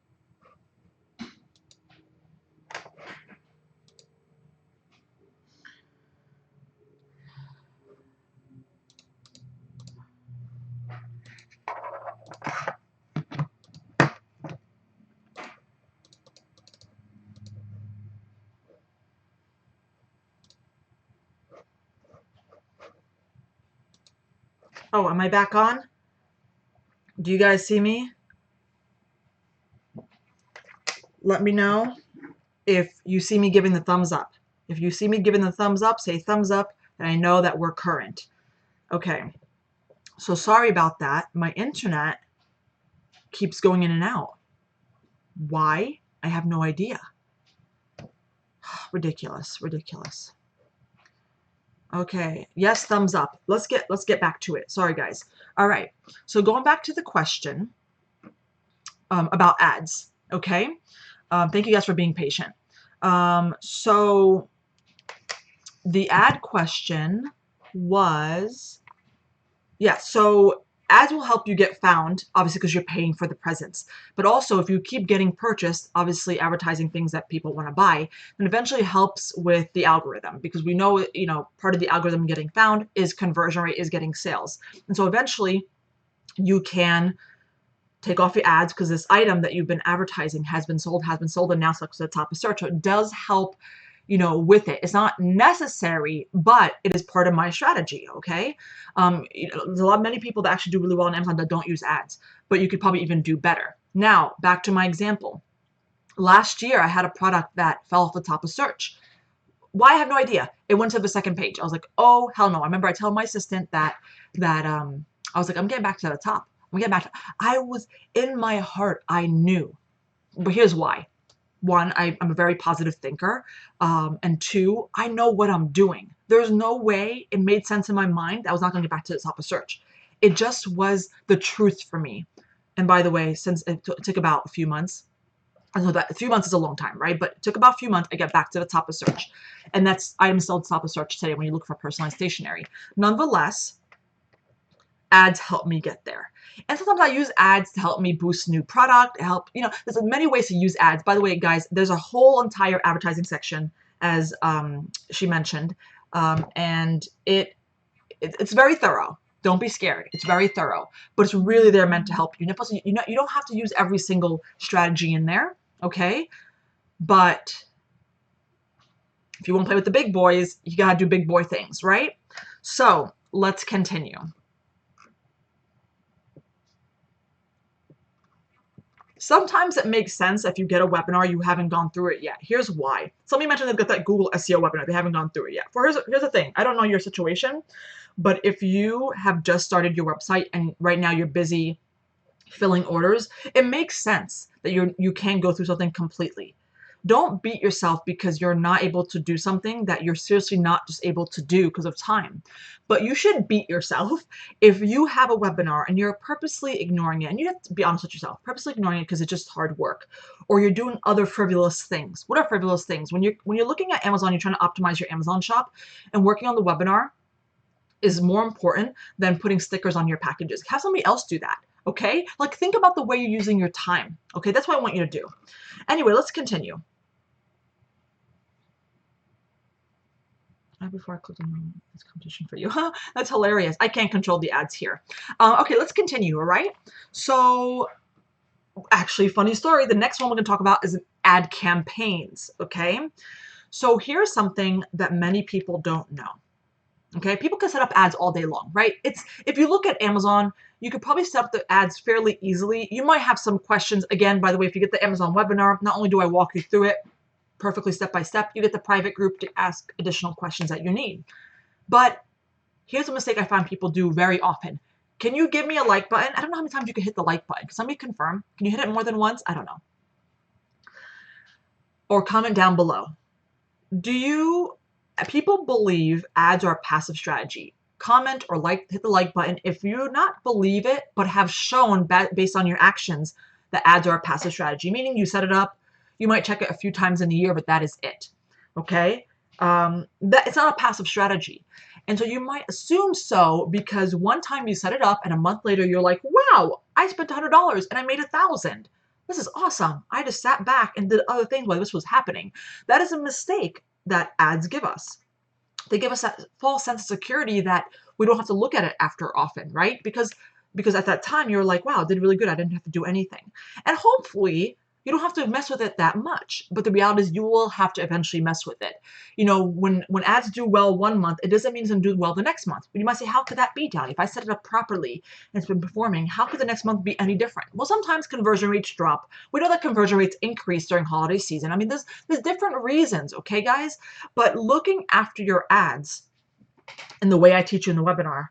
Speaker 1: Oh, am I back on? Do you guys see me? Let me know if you see me giving the thumbs up. If you see me giving the thumbs up, say thumbs up, and I know that we're current. Okay, so sorry about that. My internet keeps going in and out. Why? I have no idea. Ridiculous, ridiculous. Okay, yes, thumbs up. Let's get back to it. Sorry, guys. All right, so going back to the question about ads, okay? Thank you guys for being patient. So the ad question was, yeah, so ads will help you get found, obviously, because you're paying for the presence. But also, if you keep getting purchased, obviously advertising things that people want to buy, then eventually helps with the algorithm because we know, part of the algorithm getting found is conversion rate, is getting sales. And so eventually you can take off your ads because this item that you've been advertising has been sold, and now stuck to the top of search. So it does help, with it. It's not necessary, but it is part of my strategy, okay? There's many people that actually do really well on Amazon that don't use ads, but you could probably even do better. Now, back to my example. Last year, I had a product that fell off the top of search. Why? I have no idea. It went to the second page. I was like, oh, hell no. I remember I told my assistant that I was like, I'm getting back to the top. I'm getting back to, I was in my heart, I knew. But here's why. One, I'm a very positive thinker. And two, I know what I'm doing. There's no way it made sense in my mind that I was not going to get back to the top of search. It just was the truth for me. And by the way, since it took about a few months, I know that a few months is a long time, right? But it took about a few months. I get back to the top of search. And that's items still at the top of search today when you look for personalized stationery. Nonetheless, ads help me get there. And sometimes I use ads to help me boost new product, help, there's many ways to use ads. By the way, guys, there's a whole entire advertising section, as she mentioned. And it's very thorough. Don't be scared. It's very thorough, but it's really there meant to help you. You don't have to use every single strategy in there, okay? But if you want to play with the big boys, you got to do big boy things, right? So let's continue. Sometimes it makes sense if you get a webinar, you haven't gone through it yet. Here's why. Somebody mentioned they've got that Google SEO webinar. They haven't gone through it yet. Here's the thing. I don't know your situation, but if you have just started your website and right now you're busy filling orders, it makes sense that you can go through something completely. Don't beat yourself because you're not able to do something that you're seriously not just able to do because of time. But you should beat yourself if you have a webinar and you're purposely ignoring it. And you have to be honest with yourself, purposely ignoring it because it's just hard work, or you're doing other frivolous things. What are frivolous things? When you're looking at Amazon, you're trying to optimize your Amazon shop, and working on the webinar is more important than putting stickers on your packages. Have somebody else do that. Okay? Like, think about the way you're using your time. Okay? That's what I want you to do. Anyway, let's continue. Before I click on this competition for you. That's hilarious. I can't control the ads here. Okay, let's continue, all right? So, actually, funny story. The next one we're going to talk about is ad campaigns, okay? So here's something that many people don't know. Okay, people can set up ads all day long, right? If you look at Amazon, you could probably set up the ads fairly easily. You might have some questions. Again, by the way, if you get the Amazon webinar, not only do I walk you through it perfectly step by step, you get the private group to ask additional questions that you need. But here's a mistake I find people do very often. Can you give me a like button? I don't know how many times you can hit the like button. Can somebody confirm? Can you hit it more than once? I don't know. Or comment down below. People believe ads are a passive strategy? Comment or hit the like button if you not believe it, but have shown based on your actions that ads are a passive strategy, meaning you set it up, you might check it a few times in a year, but that is it. Okay? That it's not a passive strategy. And so you might assume so because one time you set it up and a month later you're like, wow, I spent $100 and I made $1,000. This is awesome. I just sat back and did other things while this was happening. That is a mistake that ads give us. They give us that false sense of security that we don't have to look at it after often, right? Because at that time you're like, wow, I did really good. I didn't have to do anything. And hopefully you don't have to mess with it that much. But the reality is you will have to eventually mess with it. When ads do well one month, it doesn't mean it's going to do well the next month. But you might say, how could that be, Dali? If I set it up properly and it's been performing, how could the next month be any different? Well, sometimes conversion rates drop. We know that conversion rates increase during holiday season. I mean, there's different reasons, okay, guys? But looking after your ads and the way I teach you in the webinar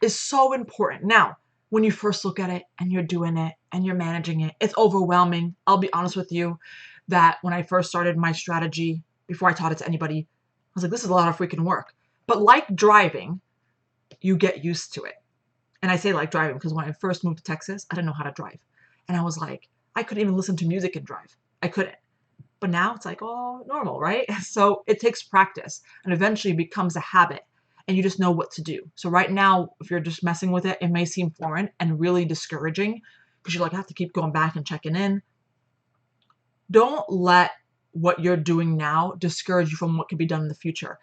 Speaker 1: is so important. Now, when you first look at it and you're doing it and you're managing it, it's overwhelming. I'll be honest with you that when I first started my strategy, before I taught it to anybody, I was like, this is a lot of freaking work. But like driving, you get used to it. And I say like driving because when I first moved to Texas, I didn't know how to drive. And I was like, I couldn't even listen to music and drive. I couldn't. But now it's like, oh, normal, right? So it takes practice and eventually becomes a habit. And you just know what to do. So right now, if you're just messing with it, it may seem foreign and really discouraging because you're like, I have to keep going back and checking in. Don't let what you're doing now discourage you from what can be done in the future.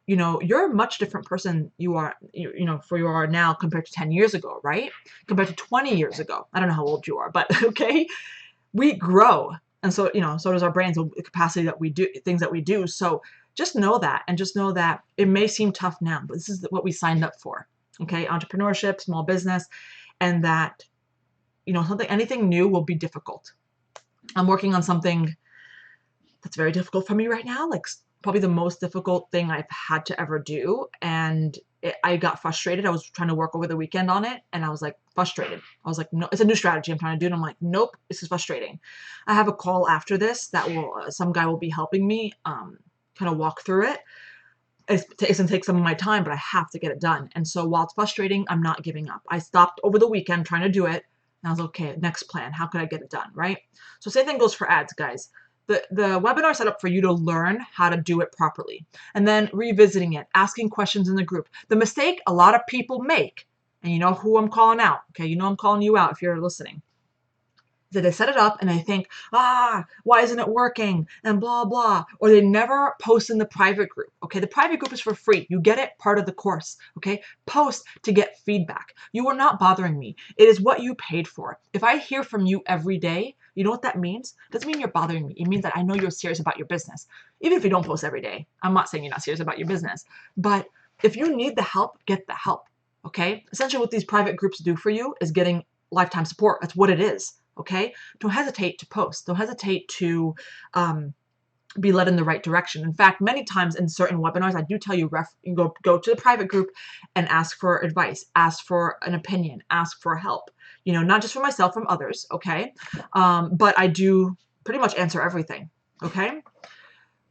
Speaker 1: You're a much different person you are now compared to 10 years ago, right? Compared to 20 years ago. I don't know how old you are, but okay. We grow. And so, so does our brains, the capacity that we do, things that we do. So just know that, and just know that it may seem tough now, but this is what we signed up for. Okay. Entrepreneurship, small business, and that, anything new will be difficult. I'm working on something that's very difficult for me right now, like probably the most difficult thing I've had to ever do. And I got frustrated. I was trying to work over the weekend on it and I was like frustrated. I was like, no, it's a new strategy I'm trying to do. And I'm like, nope, this is frustrating. I have a call after this that some guy will be helping me kind of walk through it. It's going to take some of my time, but I have to get it done. And so while it's frustrating, I'm not giving up. I stopped over the weekend trying to do it. And I was okay, next plan. How could I get it done, right? So same thing goes for ads, guys. The webinar is set up for you to learn how to do it properly. And then revisiting it, asking questions in the group. The mistake a lot of people make, and you know who I'm calling out, okay? You know I'm calling you out if you're listening. That they set it up and they think, why isn't it working? And blah, blah. Or they never post in the private group. Okay, the private group is for free. You get it part of the course. Okay, post to get feedback. You are not bothering me. It is what you paid for. If I hear from you every day, you know what that means? It doesn't mean you're bothering me. It means that I know you're serious about your business. Even if you don't post every day. I'm not saying you're not serious about your business. But if you need the help, get the help. Okay, essentially what these private groups do for you is getting lifetime support. That's what it is. Okay, don't hesitate to post. Don't hesitate to be led in the right direction. In fact, many times in certain webinars, I do tell you, go to the private group and ask for advice, ask for an opinion, ask for help. You know, not just for myself, from others. Okay, but I do pretty much answer everything. Okay,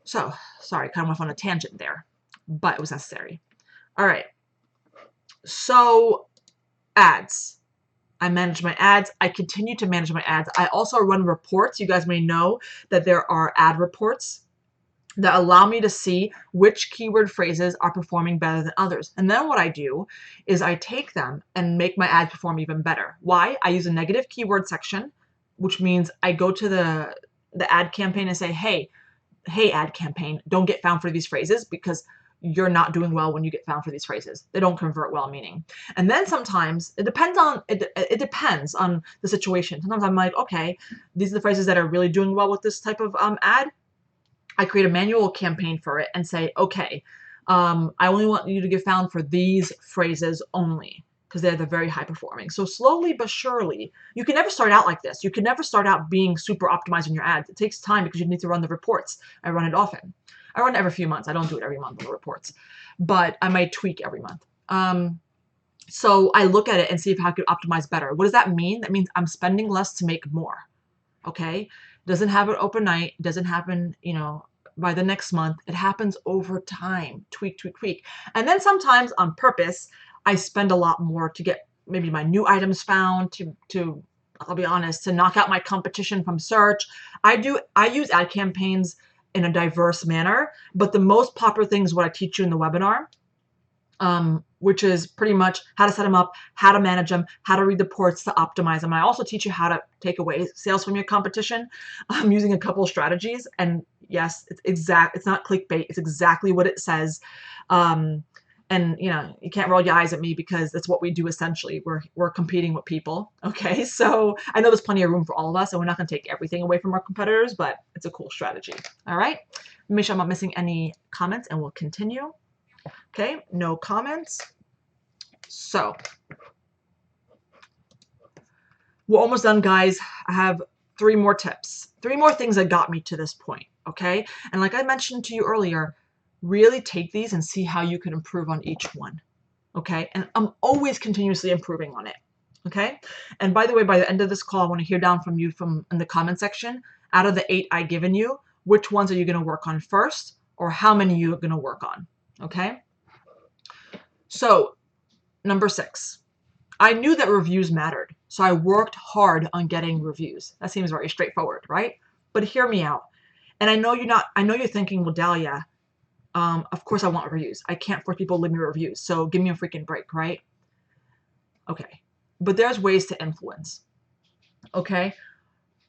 Speaker 1: so sorry, kind of went on a tangent there, but it was necessary. All right, so ads. I manage my ads. I continue to manage my ads. I also run reports. You guys may know that there are ad reports that allow me to see which keyword phrases are performing better than others. And then what I do is I take them and make my ads perform even better. Why? I use a negative keyword section, which means I go to the ad campaign and say, hey, ad campaign, don't get found for these phrases because you're not doing well when you get found for these phrases. They don't convert well, meaning. And then sometimes it depends on the situation. Sometimes I'm like, okay, these are the phrases that are really doing well with this type of ad. I create a manual campaign for it and say, okay, I only want you to get found for these phrases only, because they're the very high performing. So slowly but surely, you can never start out like this. You can never start out being super optimized in your ads. It takes time because you need to run the reports. I run it often. I run it every few months. I don't do it every month on the reports, but I might tweak every month. So I look at it and see if I could optimize better. What does that mean? That means I'm spending less to make more. Okay. Doesn't happen overnight. Doesn't happen, by the next month. It happens over time. Tweak, tweak, tweak. And then sometimes on purpose, I spend a lot more to get maybe my new items found, to I'll be honest, to knock out my competition from search. I use ad campaigns in a diverse manner, but the most popular thing is what I teach you in the webinar, which is pretty much how to set them up, how to manage them, how to read the reports to optimize them. I also teach you how to take away sales from your competition using a couple of strategies. And yes, it's not clickbait. It's exactly what it says. And you can't roll your eyes at me because that's what we do essentially. We're competing with people. Okay, so I know there's plenty of room for all of us, and we're not going to take everything away from our competitors, but it's a cool strategy. All right, make sure I'm not missing any comments, and we'll continue. Okay, no comments. So we're almost done, guys. I have 3 more tips, 3 more things that got me to this point. Okay, and like I mentioned to you earlier, really take these and see how you can improve on each one. Okay, and I'm always continuously improving on it. Okay, and by the way, by the end of this call, I want to hear down from you in the comment section. Out of the 8 I've given you, which ones are you going to work on first, or how many you're going to work on? Okay. So, number 6, I knew that reviews mattered, so I worked hard on getting reviews. That seems very straightforward, right? But hear me out. And I know you're thinking, well, Dahlia, of course I want reviews. I can't force people to leave me reviews, so give me a freaking break, right? Okay, but there's ways to influence. Okay,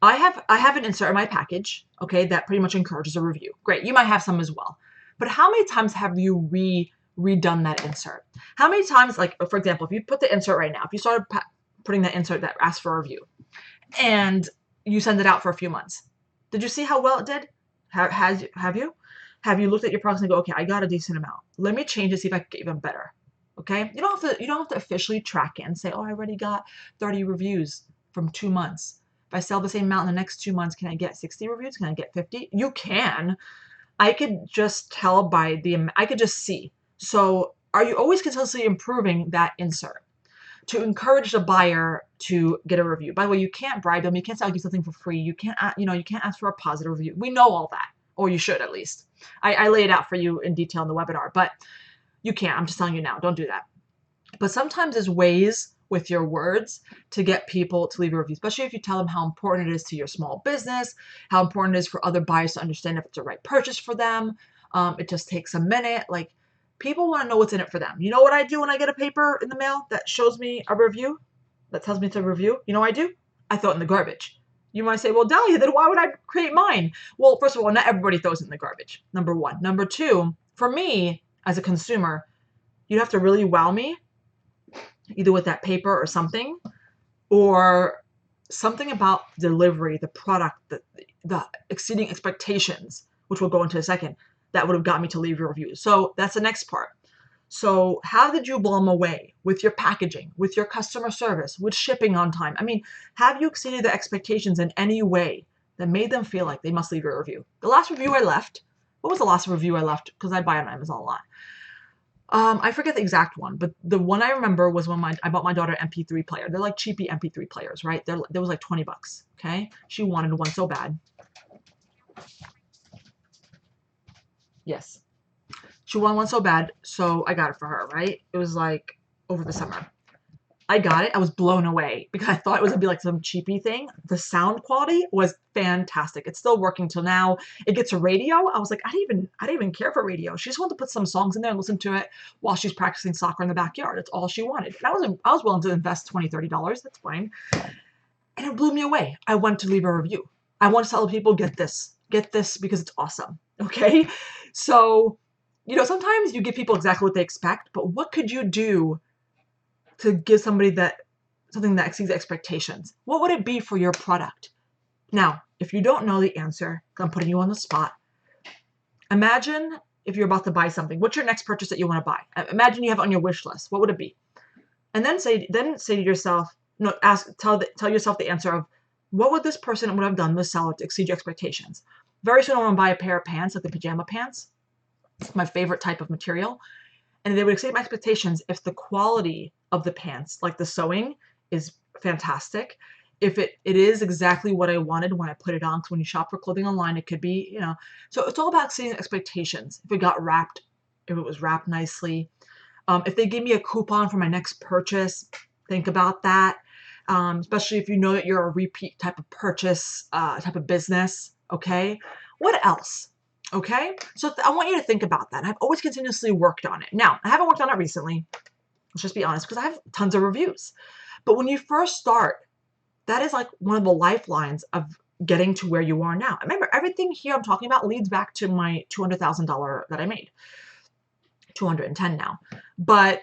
Speaker 1: I have an insert in my package, okay, that pretty much encourages a review. Great, you might have some as well. But how many times have you redone that insert? How many times, like, for example, if you put the insert right now, if you started putting that insert that asks for a review, and you send it out for a few months, did you see how well it did? Have you? Have you looked at your products and go, okay, I got a decent amount. Let me change to see if I can get even better. Okay, you don't have to officially track it and say, oh, I already got 30 reviews from 2 months. If I sell the same amount in the next 2 months, can I get 60 reviews? Can I get 50? You can. I could just tell by I could just see. So are you always continuously improving that insert to encourage the buyer to get a review? By the way, you can't bribe them. You can't say, I'll give something for free. You can't, you can't ask for a positive review. We know all that, or you should at least. I lay it out for you in detail in the webinar, but you can't. I'm just telling you now, don't do that. But sometimes there's ways with your words to get people to leave a review, especially if you tell them how important it is to your small business, how important it is for other buyers to understand if it's the right purchase for them. It just takes a minute. Like, people want to know what's in it for them. You know what I do when I get a paper in the mail that shows me a review, that tells me it's a review? You know what I do? I throw it in the garbage. You might say, well, Dahlia, then why would I create mine? Well, first of all, not everybody throws it in the garbage, number one. Number two, for me as a consumer, you have to really wow me, either with that paper or something about delivery, the product, the exceeding expectations, which we'll go into in a second, that would have got me to leave your review. So that's the next part. So how did you blow them away with your packaging, with your customer service, with shipping on time? I mean, have you exceeded their expectations in any way that made them feel like they must leave your review? The last review I left, what was the last review I left? Because I buy on Amazon a lot. I forget the exact one, but the one I remember was when I bought my daughter an MP3 player. They're like cheapy MP3 players, right? There was like $20, okay? She wanted one so bad. Yes. She wanted one so bad, so I got it for her, right? It was like over the summer. I got it. I was blown away because I thought it was gonna be like some cheapy thing. The sound quality was fantastic. It's still working till now. It gets a radio. I was like, I didn't even care for radio. She just wanted to put some songs in there and listen to it while she's practicing soccer in the backyard. That's all she wanted. And I was willing to invest $20, $30. That's fine. And it blew me away. I went to leave a review. I want to tell people, get this because it's awesome. Okay. So, sometimes you give people exactly what they expect, but what could you do to give somebody something that exceeds expectations? What would it be for your product? Now, if you don't know the answer, I'm putting you on the spot. Imagine if you're about to buy something. What's your next purchase that you want to buy? Imagine you have it on your wish list. What would it be? And then say to yourself, tell yourself the answer of what would this person would have done, this seller, to exceed your expectations. Very soon I want to buy a pair of pants, like the pajama pants. It's my favorite type of material. And they would exceed my expectations if the quality of the pants, like the sewing, is fantastic. If it is exactly what I wanted when I put it on. Because when you shop for clothing online, it could be, So it's all about exceeding expectations. If it was wrapped nicely. If they give me a coupon for my next purchase, think about that. Especially if you know that you're a repeat type of purchase, type of business. Okay. What else? Okay. So I want you to think about that. I've always continuously worked on it. Now, I haven't worked on it recently. Let's just be honest, because I have tons of reviews. But when you first start, that is like one of the lifelines of getting to where you are now. Remember, everything here I'm talking about leads back to my $200,000 that I made. 210 now. But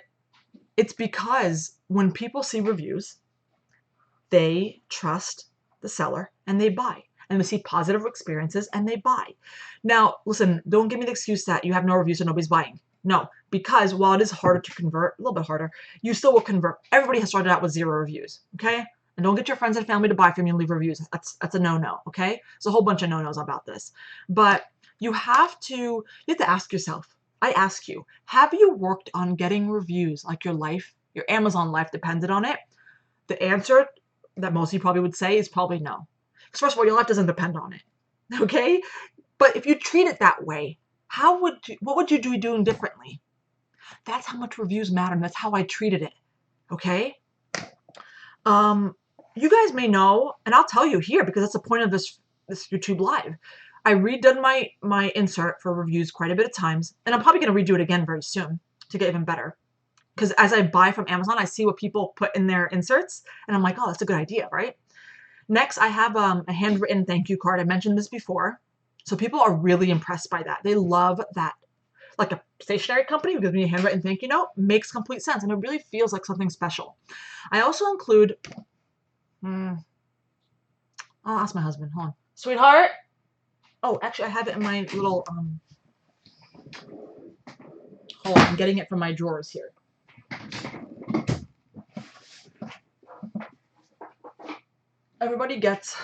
Speaker 1: it's because when people see reviews, they trust the seller and they buy. And they see positive experiences and they buy. Now, listen, don't give me the excuse that you have no reviews so nobody's buying. No, because while it is harder to convert, a little bit harder, you still will convert. Everybody has started out with 0 reviews, okay? And don't get your friends and family to buy from you and leave reviews. That's a no-no, okay? There's a whole bunch of no-nos about this. But you have to ask yourself, I ask you, have you worked on getting reviews like your Amazon life depended on it? The answer that most of you probably would say is probably no. Because first of all, your life doesn't depend on it, okay? But if you treat it that way, what would you be doing differently? That's how much reviews matter, and that's how I treated it, okay? You guys may know, and I'll tell you here because that's the point of this YouTube live. I redone my insert for reviews quite a bit of times, and I'm probably going to redo it again very soon to get even better. Because as I buy from Amazon, I see what people put in their inserts, and I'm like, oh, that's a good idea, right? Next, I have a handwritten thank you card. I mentioned this before. So people are really impressed by that. They love that. Like a stationery company who gives me a handwritten thank you note makes complete sense. And it really feels like something special. I also include, I'll ask my husband. Hold on. Sweetheart. Oh, actually, I have it in my little, hold on. I'm getting it from my drawers here. Everybody gets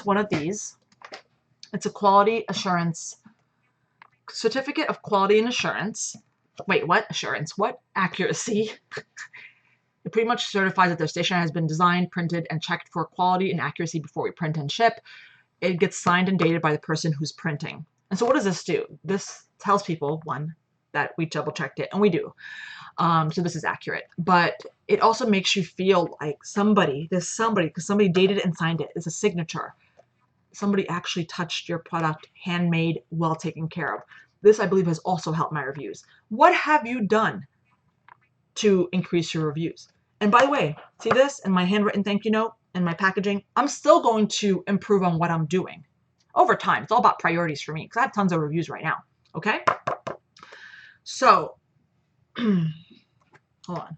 Speaker 1: one of these. It's a quality assurance certificate of quality and assurance. Wait, what? Assurance? What? Accuracy. It pretty much certifies that their stationery has been designed, printed, and checked for quality and accuracy before we print and ship. It gets signed and dated by the person who's printing. And so what does this do? This tells people, one, that we double checked it, and we do. So this is accurate. But it also makes you feel like there's somebody, because somebody dated it and signed it. It's a signature. Somebody actually touched your product, handmade, well taken care of. This, I believe, has also helped my reviews. What have you done to increase your reviews? And by the way, see this in my handwritten thank you note and my packaging? I'm still going to improve on what I'm doing over time. It's all about priorities for me because I have tons of reviews right now. Okay? So, hold on.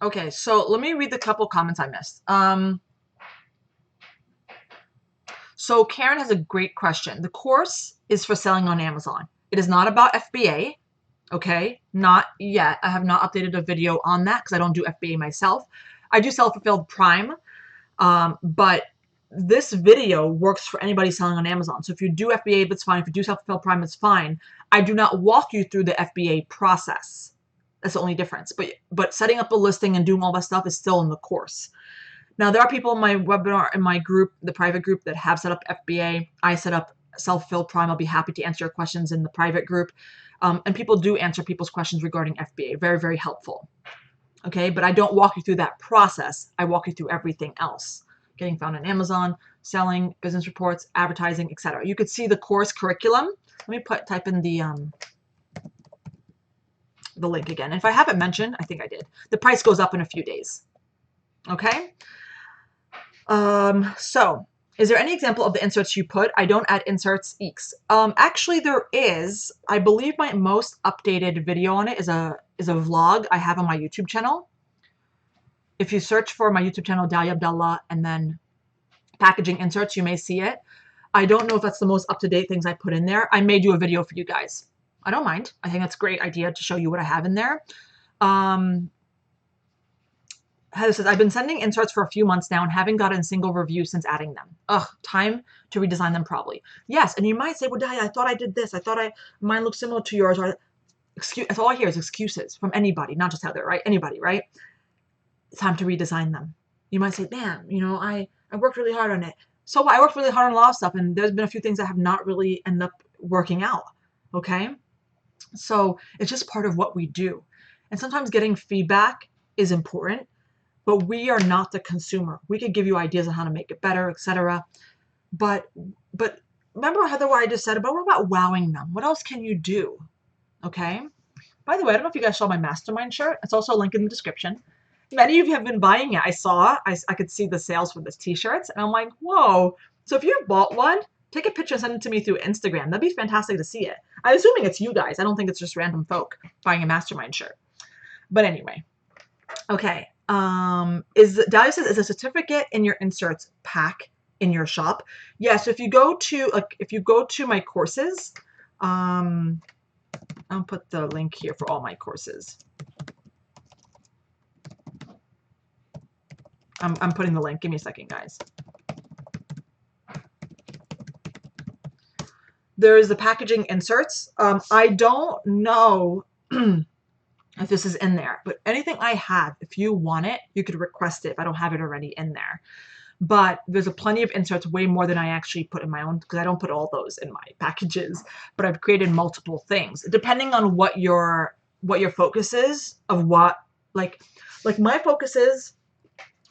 Speaker 1: Okay, so let me read the couple comments I missed. So Karen has a great question. The course is for selling on Amazon. It is not about FBA. Okay, not yet. I have not updated a video on that because I don't do FBA myself. I do self-fulfilled Prime, but this video works for anybody selling on Amazon. So if you do FBA, that's fine. If you do self-fulfilled Prime, it's fine. I do not walk you through the FBA process. That's the only difference. But setting up a listing and doing all that stuff is still in the course. Now, there are people in my webinar, in my group, the private group, that have set up FBA. I set up self-fulfilled Prime. I'll be happy to answer your questions in the private group. And people do answer people's questions regarding FBA. Very, very helpful. Okay, but I don't walk you through that process. I walk you through everything else. Getting found on Amazon, selling, business reports, advertising, etc. You could see the course curriculum. Let me type in the link again. And if I haven't mentioned, I think I did. The price goes up in a few days. Okay. So is there any example of the inserts you put? I don't add inserts eeks. Actually there is. I believe my most updated video on it is a vlog I have on my YouTube channel. If you search for my YouTube channel, Dalia Abdallah, and then packaging inserts, you may see it. I don't know if that's the most up-to-date things I put in there. I may do a video for you guys. I don't mind. I think that's a great idea to show you what I have in there. Heather says, I've been sending inserts for a few months now and haven't gotten a single review since adding them. Ugh, time to redesign them probably. Yes, and you might say, well, Dalia, I thought I did this. I thought mine looks similar to yours. Or that's all I hear is excuses from anybody, not just Heather, right? Anybody, right? It's time to redesign them. You might say, man, I worked really hard on it. So I worked really hard on a lot of stuff, and there's been a few things that have not really ended up working out, okay? So it's just part of what we do. And sometimes getting feedback is important, but we are not the consumer. We could give you ideas on how to make it better, etc. But remember, Heather, what I just said about, what about wowing them? What else can you do? Okay? By the way, I don't know if you guys saw my mastermind shirt. It's also a link in the description. Many of you have been buying it. I could see the sales for this t-shirts, and I'm like, whoa. So if you've bought one, take a picture and send it to me through Instagram. That'd be fantastic to see it. I'm assuming it's you guys. I don't think it's just random folk buying a mastermind shirt. But anyway, okay. Dalia says, is a certificate in your inserts pack in your shop? Yeah. So if you go to my courses, I'll put the link here for all my courses. I'm putting the link. Give me a second, guys. There's the packaging inserts. I don't know if this is in there, but anything I have, if you want it, you could request it if I don't have it already in there. But there's plenty of inserts, way more than I actually put in my own, because I don't put all those in my packages, but I've created multiple things depending on what your focus is of what, like my focus is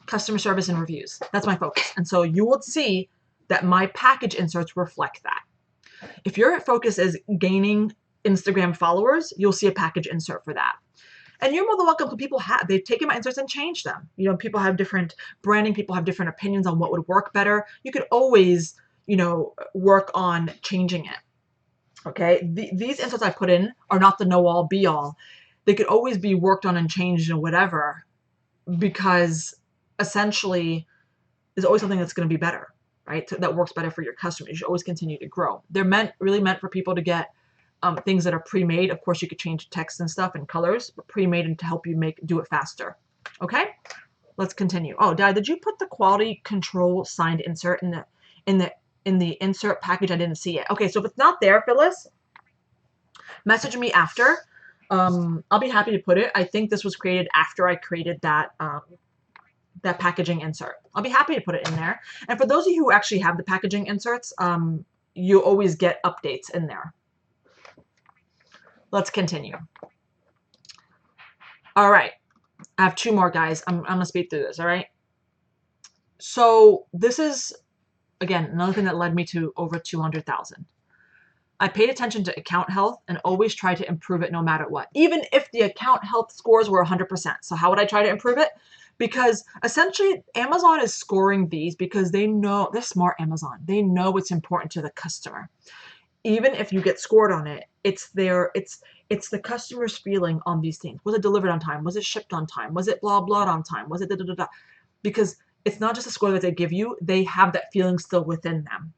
Speaker 1: customer service and reviews. That's my focus. And so you will see that my package inserts reflect that. If your focus is gaining Instagram followers, you'll see a package insert for that. And you're more than welcome, because they've taken my inserts and changed them. People have different branding, people have different opinions on what would work better. You could always, work on changing it. Okay. These inserts I put in are not the know all be all. They could always be worked on and changed and whatever, because essentially there's always something that's going to be better, right? So that works better for your customers. You should always continue to grow. They're really meant for people to get things that are pre-made. Of course, you could change text and stuff and colors, but pre-made and to help you do it faster. Okay, let's continue. Oh, did you put the quality control signed insert in the insert package? I didn't see it. Okay, so if it's not there, Phyllis, message me after. I'll be happy to put it. I think this was created after I created that packaging insert. I'll be happy to put it in there. And for those of you who actually have the packaging inserts, you always get updates in there. let's continue. All right. I have two more, guys. I'm going to speed through this. All right. So this is, again, another thing that led me to over 200,000. I paid attention to account health and always tried to improve it no matter what, even if the account health scores were 100%. So how would I try to improve it? Because essentially Amazon is scoring these because they know, they're smart. Amazon, they know what's important to the customer. Even if you get scored on it, it's the customer's feeling on these things. Was it delivered on time? Was it shipped on time? Was it blah blah on time? Was it da da da da? Because it's not just a score that they give you, they have that feeling still within them.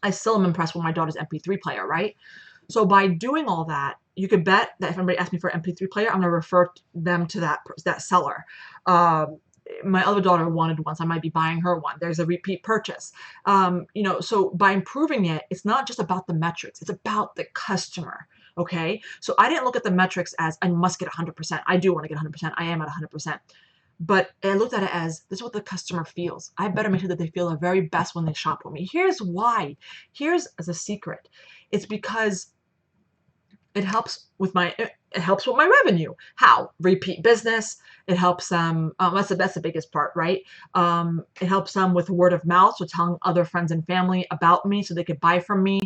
Speaker 1: I still am impressed with my daughter's MP3 player, right? So by doing all that, you could bet that if anybody asks me for an MP3 player, I'm going to refer them to that seller. My other daughter wanted one, so I might be buying her one. There's a repeat purchase. So by improving it, it's not just about the metrics. It's about the customer, okay? So I didn't look at the metrics as I must get 100%. I do want to get 100%. I am at 100%. But I looked at it as, this is what the customer feels. I better make sure that they feel the very best when they shop with me. Here's why. Here's the secret. It's because it helps with my revenue. How? Repeat business. It helps them. That's the biggest part, right? It helps them with word of mouth, so telling other friends and family about me so they could buy from me.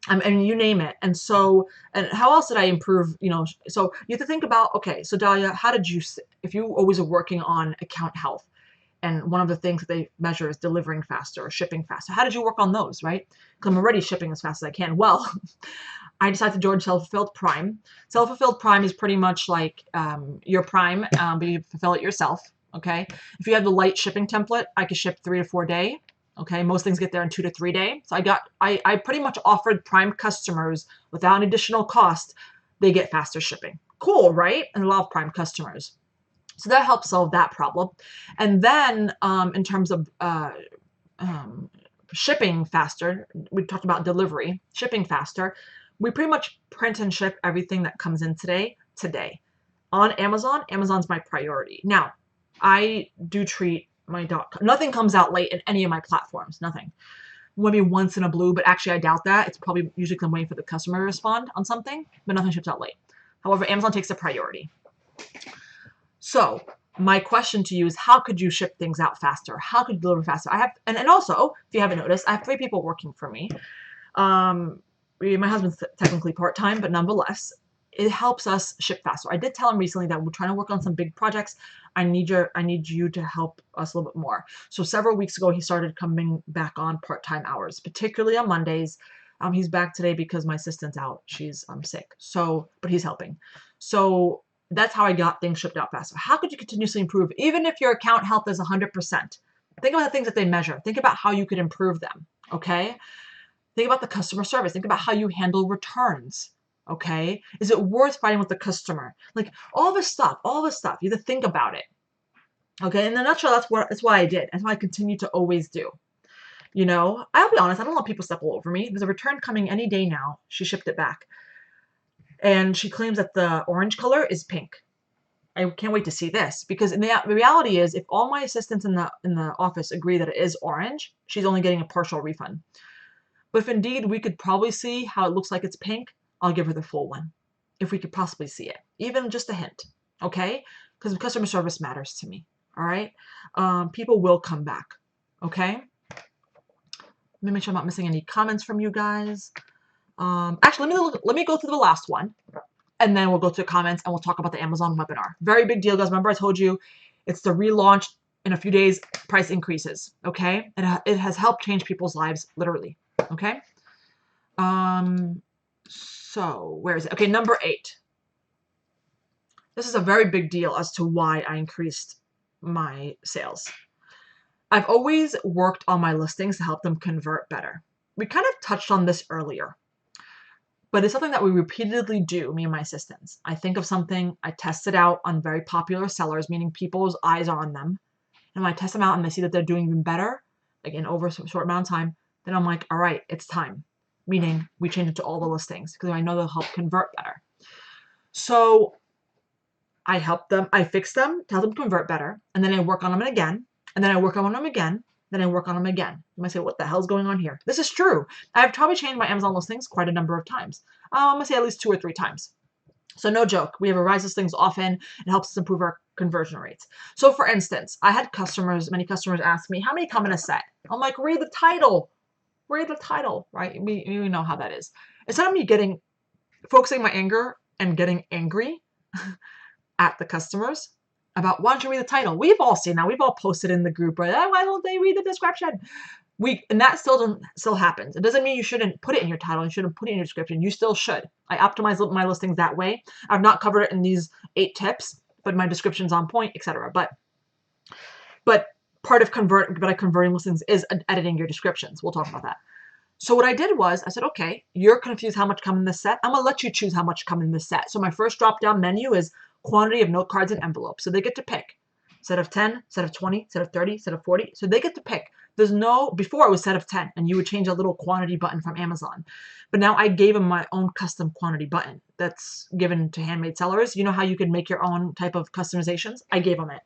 Speaker 1: And you name it. And so, and how else did I improve, so you have to think about, okay, so Dahlia, how did you, if you always are working on account health and one of the things that they measure is delivering faster or shipping faster, how did you work on those, right? Because I'm already shipping as fast as I can. Well, I decided to join Self-Fulfilled Prime. Self-Fulfilled Prime is pretty much like your Prime, but you fulfill it yourself, okay? If you have the light shipping template, I could ship 3 to 4 day. Okay, most things get there in 2 to 3 days. So I pretty much offered Prime customers without an additional cost, they get faster shipping. Cool, right? And a lot of Prime customers. So that helps solve that problem. And then in terms of shipping faster, we talked about delivery, shipping faster. We pretty much print and ship everything that comes in today. On Amazon, Amazon's my priority. Now, I do treat my nothing comes out late in any of my platforms. Nothing. Maybe once in a blue, but actually I doubt that. It's probably usually because I'm waiting for the customer to respond on something, but nothing ships out late. However, Amazon takes the priority. So my question to you is, how could you ship things out faster? How could you deliver faster? And also, if you haven't noticed, I have 3 people working for me. My husband's technically part-time, but nonetheless, it helps us ship faster. I did tell him recently that we're trying to work on some big projects. I need you to help us a little bit more. So several weeks ago, he started coming back on part-time hours, particularly on Mondays. He's back today because my assistant's out. She's sick. But he's helping. So that's how I got things shipped out faster. How could you continuously improve? Even if your account health is 100%, think about the things that they measure. Think about how you could improve them, okay? Think about the customer service. Think about how you handle returns. Okay. Is it worth fighting with the customer? Like all this stuff, you have to think about it. Okay. In a nutshell, that's what I did. That's what I continue to always do. I'll be honest. I don't let people step all over me. There's a return coming any day now. She shipped it back. And she claims that the orange color is pink. I can't wait to see this because the reality is if all my assistants in the office agree that it is orange, she's only getting a partial refund. But if indeed we could probably see how it looks like it's pink, I'll give her the full one. If we could possibly see it, even just a hint, okay? Because customer service matters to me, all right? People will come back, okay? Let me make sure I'm not missing any comments from you guys. Actually, let me go through the last one, and then we'll go to comments, and we'll talk about the Amazon webinar. Very big deal, guys. Remember I told you it's the relaunch in a few days, price increases, okay? It has helped change people's lives, literally. Okay. So where is it? Okay. Number 8. This is a very big deal as to why I increased my sales. I've always worked on my listings to help them convert better. We kind of touched on this earlier, but it's something that we repeatedly do, me and my assistants. I think of something, I test it out on very popular sellers, meaning people's eyes are on them. And when I test them out and they see that they're doing even better, like in over a short amount of time, then I'm like, all right, it's time. Meaning we change it to all the listings because I know they'll help convert better. So I help them, I fix them, tell them to convert better, and then I work on them again, and then I work on them again, then I work on them again. You might say, what the hell's going on here? This is true. I've probably changed my Amazon listings quite a number of times. I'm going to say at least 2 or 3 times. So no joke, we have revised listings often. It helps us improve our conversion rates. So for instance, I had many customers ask me, how many come in a set? I'm like, read the title, right? We know how that is. Instead of me focusing my anger and getting angry at the customers about, why don't you read the title? We've all seen that. We've all posted in the group, right? Oh, why don't they read the description? And that still happens. It doesn't mean you shouldn't put it in your title. You shouldn't put it in your description. You still should. I optimize my listings that way. I've not covered it in these 8 tips, but my description's on point, etc. But part of converting listings is editing your descriptions. We'll talk about that. So what I did was I said, okay, you're confused how much come in this set. I'm going to let you choose how much come in this set. So my first drop-down menu is quantity of note cards and envelopes. So they get to pick. Set of 10, set of 20, set of 30, set of 40. So they get to pick. Before it was set of 10, and you would change a little quantity button from Amazon. But now I gave them my own custom quantity button that's given to handmade sellers. You know how you can make your own type of customizations? I gave them it.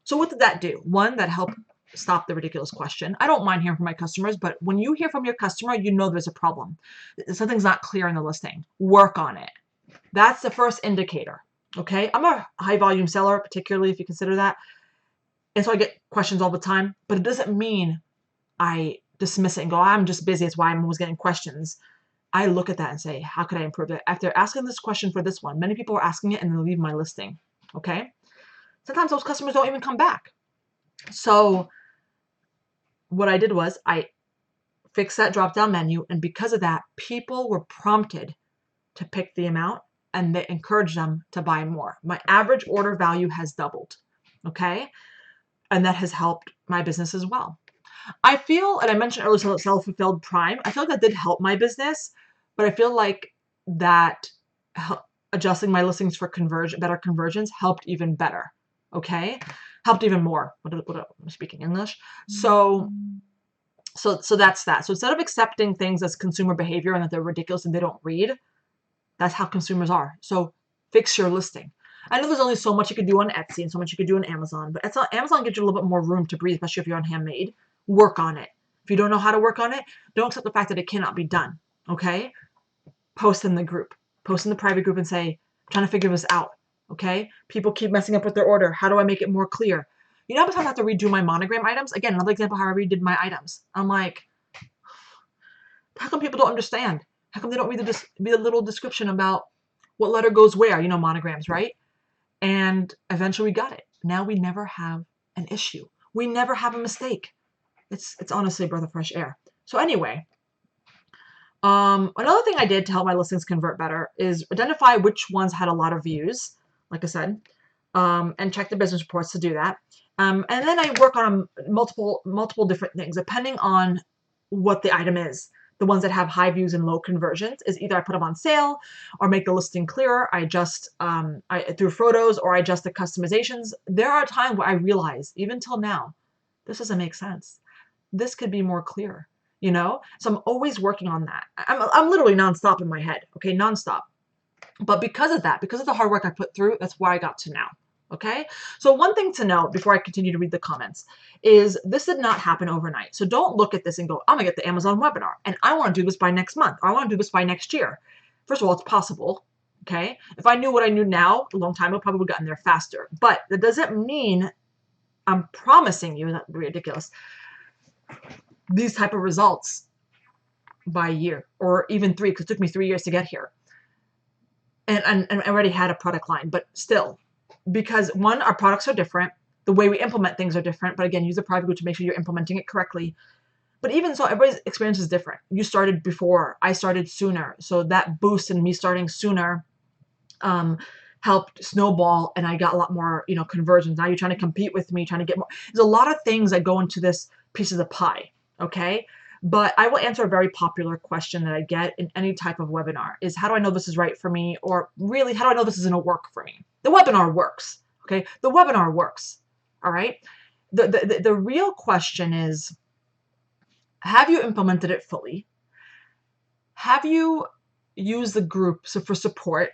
Speaker 1: So what did that do? One, that helped stop the ridiculous question. I don't mind hearing from my customers, but when you hear from your customer, you know there's a problem. Something's not clear in the listing. Work on it. That's the first indicator. Okay, I'm a high volume seller, particularly if you consider that. And so I get questions all the time, but it doesn't mean I dismiss it and go, I'm just busy. It's why I'm always getting questions. I look at that and say, how could I improve it? After asking this question for this one, many people are asking it and they leave my listing. Okay. Sometimes those customers don't even come back. So what I did was I fixed that drop-down menu. And because of that, people were prompted to pick the amount and they encouraged them to buy more. My average order value has doubled. Okay. And that has helped my business as well. I feel, and I mentioned earlier, self-fulfilled Prime, I feel like that did help my business, but I feel like that adjusting my listings for better conversions helped even better. Okay. Helped even more. I'm speaking English. So that's that. So instead of accepting things as consumer behavior and that they're ridiculous and they don't read, that's how consumers are. So fix your listing. I know there's only so much you could do on Etsy and so much you could do on Amazon, but Amazon gives you a little bit more room to breathe, especially if you're on Handmade. Work on it. If you don't know how to work on it, don't accept the fact that it cannot be done. Okay? Post in the group. Post in the private group and say, I'm trying to figure this out. Okay? People keep messing up with their order. How do I make it more clear? You know, sometimes I have to redo my monogram items. Again, another example how I redid my items. I'm like, how come people don't understand? How come they don't read the little description about what letter goes where? You know, monograms, right? And eventually we got it. Now we never have an issue. We never have a mistake. It's honestly a breath of fresh air. So anyway, another thing I did to help my listings convert better is identify which ones had a lot of views, like I said, and check the business reports to do that. And then I work on multiple different things depending on what the item is. The ones that have high views and low conversions is either I put them on sale or make the listing clearer. I adjust through photos or I adjust the customizations. There are times where I realize, even till now, this doesn't make sense. This could be more clear, you know? So I'm always working on that. I'm literally nonstop in my head, okay? Nonstop. But because of that, because of the hard work I put through, that's where I got to now. Okay. So one thing to note before I continue to read the comments is this did not happen overnight. So don't look at this and go, I'm gonna get the Amazon webinar and I want to do this by next month, or I want to do this by next year. First of all, it's possible. Okay. If I knew what I knew now a long time ago, probably would have gotten there faster. But that doesn't mean I'm promising you, that's ridiculous, these type of results by a year or even 3, because it took me 3 years to get here. And I already had a product line, but still. Because one, our products are different. The way we implement things are different. But again, use a private group to make sure you're implementing it correctly. But even so, everybody's experience is different. You started before. I started sooner. So that boost in me starting sooner helped snowball, and I got a lot more, conversions. Now you're trying to compete with me, trying to get more. There's a lot of things that go into this piece of the pie. Okay. But I will answer a very popular question that I get in any type of webinar is, how do I know this is right for me? Or really, how do I know this is going to work for me? The webinar works. Okay. The webinar works. All right. The real question is, have you implemented it fully? Have you used the group for support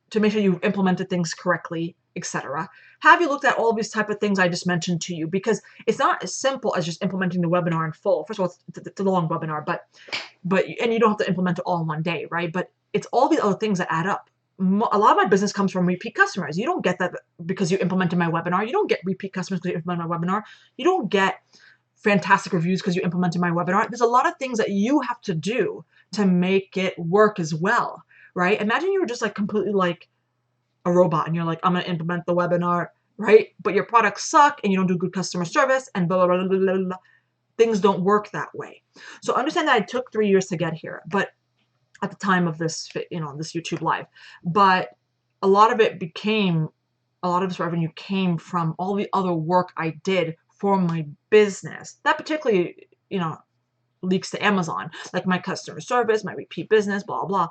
Speaker 1: to make sure you've implemented things correctly? etc. Have you looked at all these type of things I just mentioned to you? Because it's not as simple as just implementing the webinar in full. First of all, it's a long webinar, but and you don't have to implement it all in one day, right? But it's all these other things that add up. A lot of my business comes from repeat customers. You don't get that because you implemented my webinar. You don't get repeat customers because you implemented my webinar. You don't get fantastic reviews because you implemented my webinar. There's a lot of things that you have to do to make it work as well, right? Imagine you were just like completely like a robot and you're like, I'm going to implement the webinar, right? But your products suck and you don't do good customer service and blah, blah, blah, blah, blah, blah. Things don't work that way. So understand that it took 3 years to get here, but at the time of this, this YouTube live, but a lot of this revenue came from all the other work I did for my business. That particularly, leaks to Amazon, like my customer service, my repeat business, blah, blah.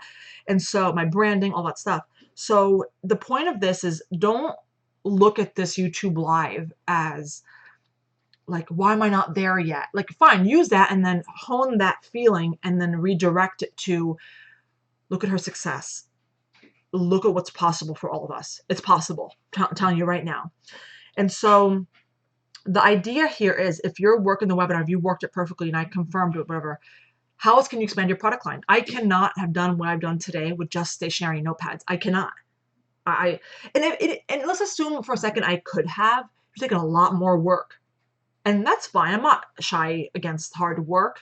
Speaker 1: And so my branding, all that stuff. So the point of this is don't look at this YouTube live as like, why am I not there yet? Like, fine, use that and then hone that feeling and then redirect it to look at her success. Look at what's possible for all of us. It's possible. I'm telling you right now. And so the idea here is if you're working the webinar, if you worked it perfectly and I confirmed it, whatever, how else can you expand your product line? I cannot have done what I've done today with just stationery notepads. I cannot. And let's assume for a second I could have. It's taken a lot more work. And that's fine. I'm not shy against hard work.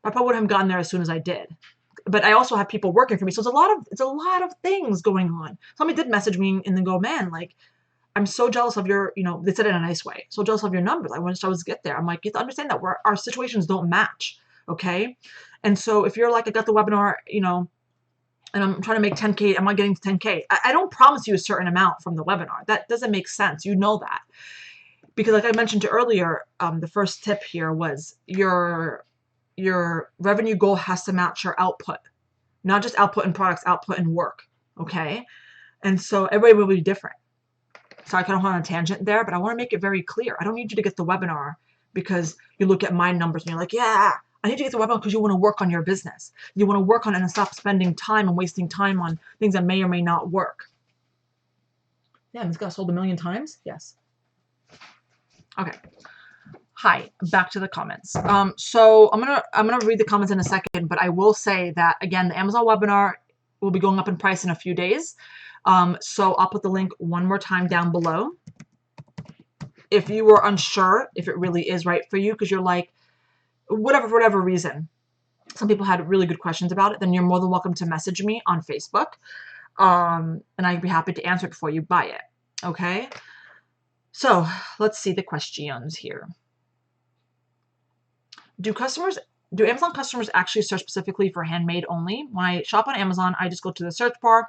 Speaker 1: I probably wouldn't have gotten there as soon as I did. But I also have people working for me. So it's a lot of things going on. Somebody did message me and then go, man, like, I'm so jealous of your, they said it in a nice way. So jealous of your numbers. I wish I was get there. I'm like, you have to understand that our situations don't match. Okay. And so if you're like, I got the webinar, and I'm trying to make 10K, I'm not getting to 10K. I don't promise you a certain amount from the webinar. That doesn't make sense. You know that. Because like I mentioned earlier, the first tip here was your revenue goal has to match your output, not just output in products, output in work. Okay. And so everybody will be different. So I kind of went on a tangent there, but I want to make it very clear. I don't need you to get the webinar because you look at my numbers and you're like, yeah, I need to get the webinar because you want to work on your business. You want to work on it and stop spending time and wasting time on things that may or may not work. Yeah, this got sold 1 million times. Yes. Okay. Hi, back to the comments. So I'm gonna read the comments in a second, but I will say that again, the Amazon webinar will be going up in price in a few days. So I'll put the link one more time down below. If you were unsure if it really is right for you, because you're like, for whatever reason, some people had really good questions about it, then you're more than welcome to message me on Facebook. And I'd be happy to answer it before you buy it. Okay. So let's see the questions here. Do Amazon customers actually search specifically for handmade only? When I shop on Amazon, I just go to the search bar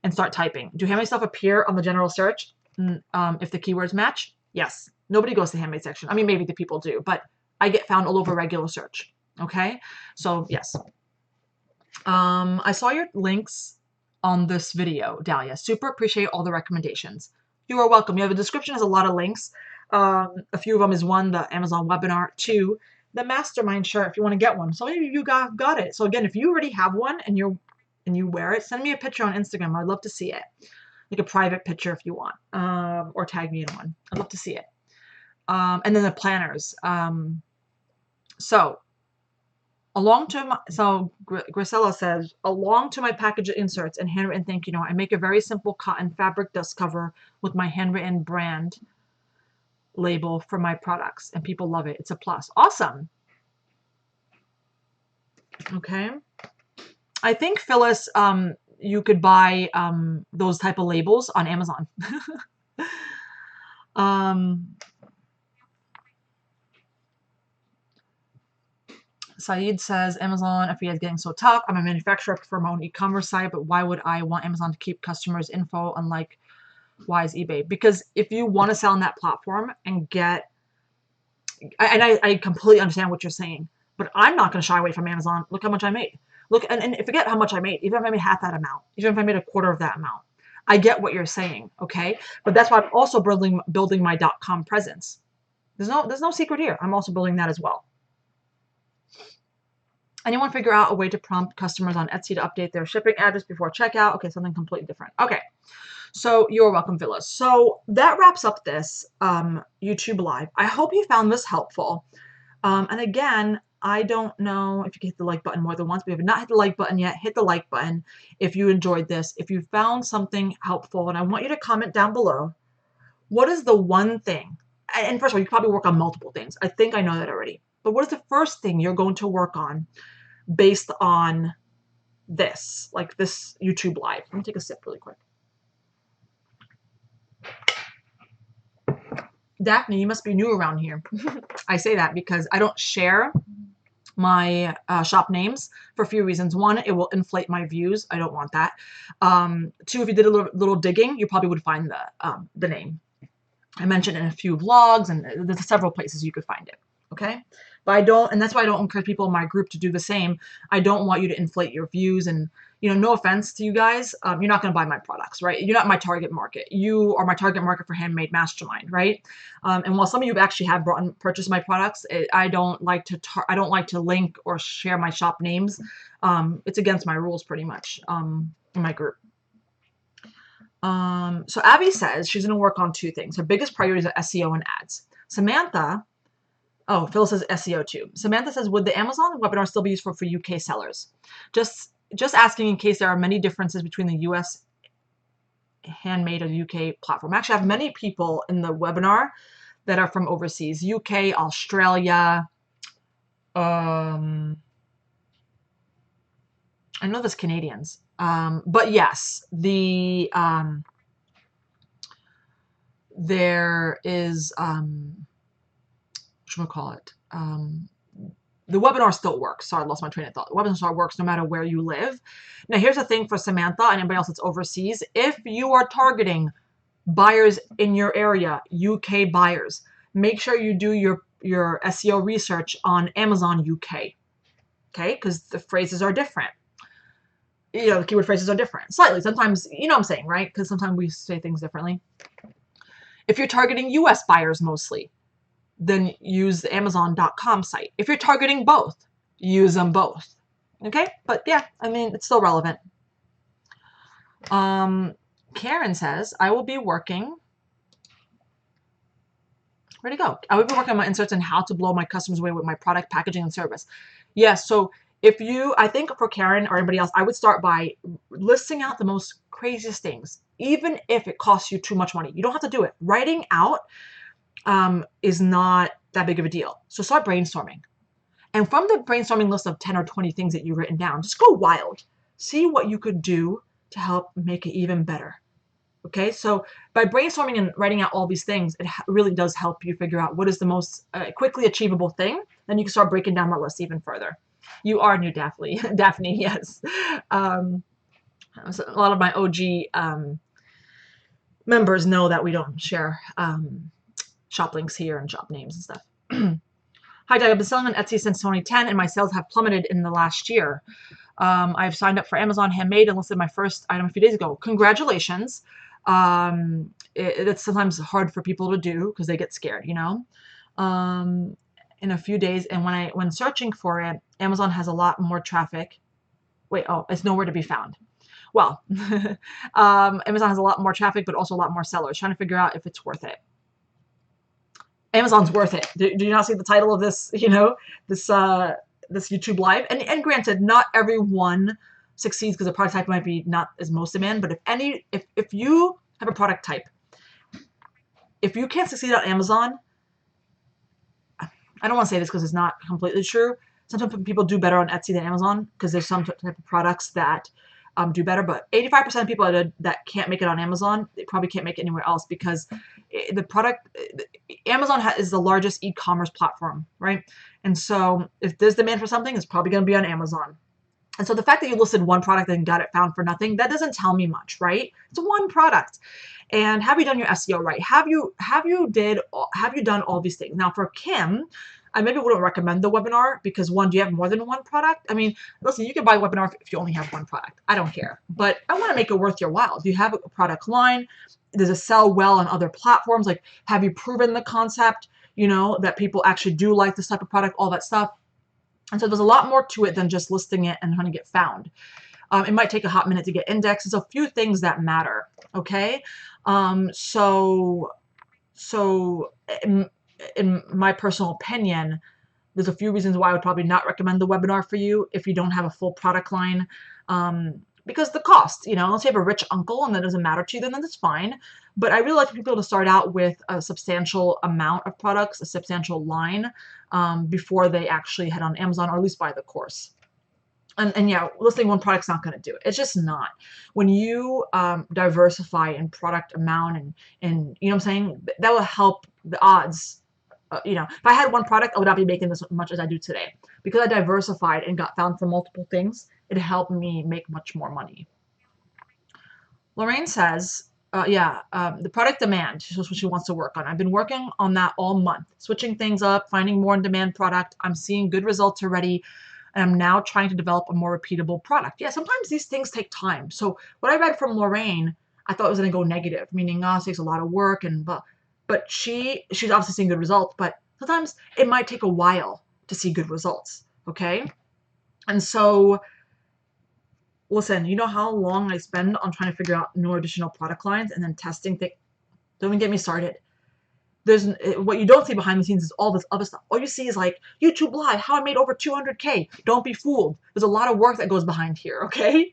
Speaker 1: and start typing. Do handmade stuff appear on the general search if the keywords match? Yes. Nobody goes to the handmade section. I mean, maybe the people do, but I get found all over regular search. Okay. So yes. I saw your links on this video, Dahlia. Super appreciate all the recommendations. You are welcome. The description has a lot of links. A few of them is one, the Amazon webinar, two, the mastermind shirt if you want to get one. So maybe you got it. So again, if you already have one and you wear it, send me a picture on Instagram. I'd love to see it. Like a private picture if you want, or tag me in one. I'd love to see it. And then the planners. So Grisella says, along to my package inserts and handwritten thank you note, I make a very simple cotton fabric dust cover with my handwritten brand label for my products, and people love it. It's a plus. Awesome. Okay. I think, Phyllis, you could buy those type of labels on Amazon. Saeed says, Amazon FBA is getting so tough. I'm a manufacturer, I prefer my own e-commerce site, but why would I want Amazon to keep customers' info unlike why is eBay? Because if you want to sell on that platform and get, and I completely understand what you're saying, but I'm not going to shy away from Amazon. Look how much I made. Look, and forget how much I made. Even if I made half that amount, even if I made a quarter of that amount, I get what you're saying. Okay. But that's why I'm also building my .com presence. There's no secret here. I'm also building that as well. Anyone figure out a way to prompt customers on Etsy to update their shipping address before checkout? Okay, something completely different. Okay, So you're welcome, Phyllis. So that wraps up this YouTube live. I hope you found this helpful. And again, I don't know if you can hit the like button more than once, but if you have not hit the like button yet, hit the like button if you enjoyed this, if you found something helpful. And I want you to comment down below, what is the one thing? And first of all, you probably work on multiple things. I think I know that already. But what is the first thing you're going to work on based on this, like this YouTube live? Let me take a sip really quick. Daphne, you must be new around here. I say that because I don't share my shop names for a few reasons. One, it will inflate my views. I don't want that. Two, if you did a little digging, you probably would find the name. I mentioned in a few vlogs, and there's several places you could find it. Okay, but I don't, and that's why I don't encourage people in my group to do the same. I don't want you to inflate your views, and no offense to you guys, you're not going to buy my products, right? You're not my target market. You are my target market for Handmade Mastermind, right? And while some of you actually have brought and purchased my products, I don't like to link or share my shop names. It's against my rules pretty much in my group. So Abby says she's going to work on two things. Her biggest priorities are SEO and ads. Samantha, oh, Phil says SEO too. Samantha says, would the Amazon webinar still be useful for UK sellers? Just asking in case there are many differences between the US Handmade or UK platform. Actually, I have many people in the webinar that are from overseas, UK, Australia. I know there's Canadians. But yes, there is, whatchamacallit, the webinar still works. Sorry, I lost my train of thought. The webinar still works no matter where you live. Now, here's the thing for Samantha and anybody else that's overseas. If you are targeting buyers in your area, UK buyers, make sure you do your SEO research on Amazon UK, okay? Because the phrases are different. The keyword phrases are different. Slightly. Sometimes, what I'm saying, right? Because sometimes we say things differently. If you're targeting US buyers mostly, then use the Amazon.com site. If you're targeting both, use them both. Okay? But yeah, I mean, it's still relevant. Karen says, I will be working. Where'd it go? I will be working on my inserts and how to blow my customers away with my product packaging and service. Yes, so I think for Karen or anybody else, I would start by listing out the most craziest things, even if it costs you too much money. You don't have to do it. Writing out is not that big of a deal. So start brainstorming. And from the brainstorming list of 10 or 20 things that you've written down, just go wild. See what you could do to help make it even better. Okay, so by brainstorming and writing out all these things, it really does help you figure out what is the most quickly achievable thing. Then you can start breaking down that list even further. You are new, Daphne. Daphne, yes. A lot of my OG members know that we don't share shop links here and shop names and stuff. Hi, Doug. I've been selling on Etsy since 2010, and my sales have plummeted in the last year. I've signed up for Amazon Handmade and listed my first item a few days ago. Congratulations. It's sometimes hard for people to do because they get scared, in a few days. And when searching for it, Amazon has a lot more traffic. It's nowhere to be found. Well, Amazon has a lot more traffic, but also a lot more sellers. Trying to figure out if it's worth it. Amazon's worth it. Do you not see the title of this, this YouTube live? And granted, not everyone succeeds because the product type might be not as most demand, but if you have a product type, if you can't succeed on Amazon, I don't want to say this because it's not completely true. Sometimes people do better on Etsy than Amazon because there's some type of products that do better, but 85% of people that can't make it on Amazon, they probably can't make it anywhere else because Amazon is the largest e-commerce platform, right? And so if there's demand for something, it's probably going to be on Amazon. And so the fact that you listed one product and got it found for nothing, that doesn't tell me much, right? It's one product. And have you done your SEO right? Have you done all these things? Now for Kim, I maybe wouldn't recommend the webinar because one, do you have more than one product? I mean, listen, you can buy a webinar if you only have one product. I don't care, but I want to make it worth your while. Do you have a product line? Does it sell well on other platforms? Like, have you proven the concept, that people actually do like this type of product, all that stuff. And so there's a lot more to it than just listing it and trying to get found. It might take a hot minute to get indexed. There's a few things that matter, okay? So in my personal opinion, there's a few reasons why I would probably not recommend the webinar for you if you don't have a full product line. Because the cost, unless you have a rich uncle and that doesn't matter to you, then that's fine. But I really like people to start out with a substantial amount of products, a substantial line, before they actually head on Amazon or at least buy the course. And yeah, listing one product's not going to do it. It's just not. When you diversify in product amount and you know what I'm saying, that will help the odds. If I had one product, I would not be making this much as I do today. Because I diversified and got found for multiple things, it helped me make much more money. Lorraine says, the product demand is what she wants to work on. I've been working on that all month, switching things up, finding more in-demand product. I'm seeing good results already, and I'm now trying to develop a more repeatable product. Yeah, sometimes these things take time. So what I read from Lorraine, I thought it was going to go negative, meaning, it takes a lot of work but she's obviously seeing good results, but sometimes it might take a while to see good results, okay? And so, listen, you know how long I spend on trying to figure out new additional product lines and then testing things? Don't even get me started. There's what you don't see behind the scenes is all this other stuff. All you see is like YouTube Live, how I made over 200K. Don't be fooled. There's a lot of work that goes behind here, okay?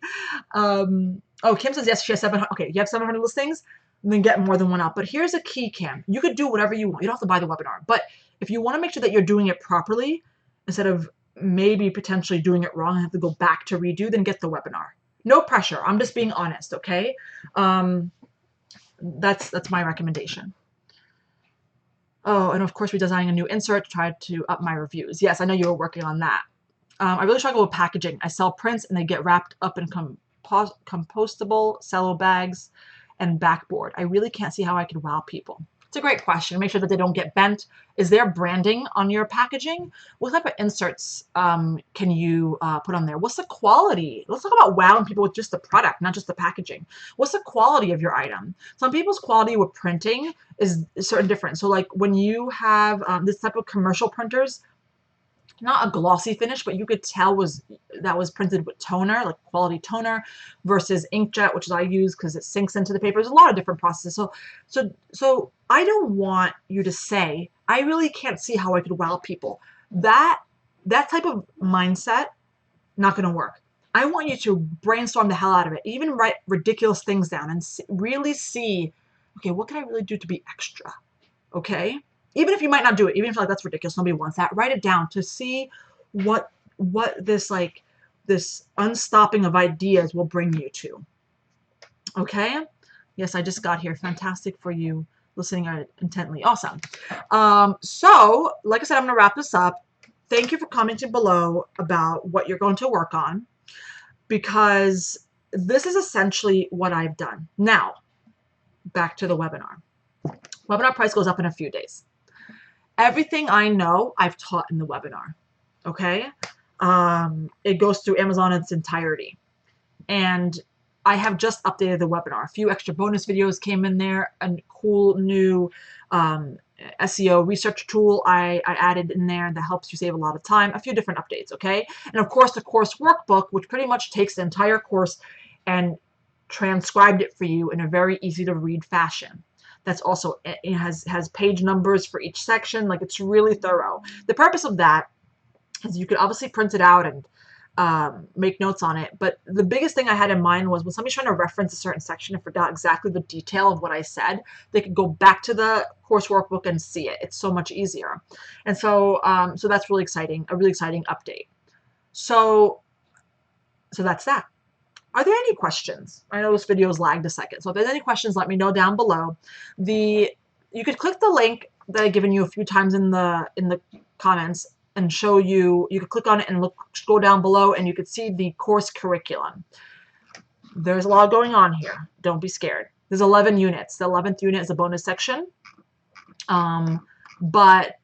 Speaker 1: Kim says yes, she has 700. Okay, you have 700 listings, then get more than one out. But here's a key, Kim. You could do whatever you want. You don't have to buy the webinar. But if you want to make sure that you're doing it properly, instead of maybe potentially doing it wrong and have to go back to redo, then get the webinar. No pressure. I'm just being honest, okay? That's my recommendation. Oh, and of course, redesigning a new insert to try to up my reviews. Yes, I know you were working on that. I really struggle with packaging. I sell prints and they get wrapped up in compostable cello bags and backboard. I really can't see how I could wow people. It's a great question. Make sure that they don't get bent. Is there branding on your packaging? What type of inserts can you put on there? What's the quality? Let's talk about wowing people with just the product, not just the packaging. What's the quality of your item? Some people's quality with printing is certain different. So like when you have this type of commercial printers, not a glossy finish, but you could tell that was printed with toner, like quality toner, versus inkjet, which I use because it sinks into the paper. There's a lot of different processes. So I don't want you to say, I really can't see how I could wow people. That type of mindset, not going to work. I want you to brainstorm the hell out of it, even write ridiculous things down and really see, okay, what can I really do to be extra? Okay. Even if you might not do it, even if like that's ridiculous, nobody wants that, write it down to see what this unstopping of ideas will bring you to. Okay? Yes, I just got here. Fantastic for you listening intently. Awesome. So, like I said, I'm going to wrap this up. Thank you for commenting below about what you're going to work on, because this is essentially what I've done. Now, back to the webinar. Webinar price goes up in a few days. Everything I know, I've taught in the webinar, okay? It goes through Amazon in its entirety. And I have just updated the webinar. A few extra bonus videos came in there, a cool new SEO research tool I added in there that helps you save a lot of time, a few different updates, okay? And of course, the course workbook, which pretty much takes the entire course and transcribed it for you in a very easy to read fashion. That's also, it has page numbers for each section. Like, it's really thorough. The purpose of that is you could obviously print it out and make notes on it. But the biggest thing I had in mind was when somebody's trying to reference a certain section and forgot exactly the detail of what I said, they could go back to the course workbook and see it. It's so much easier. And so, so that's really exciting, a really exciting update. So that's that. Are there any questions? I know this video's lagged a second. So if there's any questions, let me know down below. You could click the link that I've given you a few times in the comments and show you. You could click on it and scroll down below, and you could see the course curriculum. There's a lot going on here. Don't be scared. There's 11 units. The 11th unit is a bonus section. But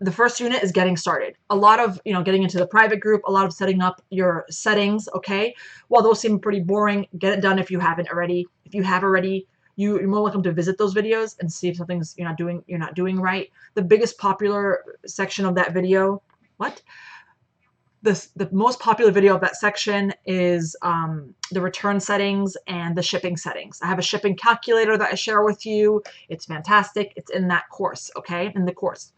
Speaker 1: the first unit is getting started. A lot of, getting into the private group, a lot of setting up your settings, okay? While those seem pretty boring, get it done if you haven't already. If you have already, you're more welcome to visit those videos and see if something's you're not doing right. The biggest popular section of that video, the most popular video of that section is the return settings and the shipping settings. I have a shipping calculator that I share with you. It's fantastic. It's in that course, okay, in the course.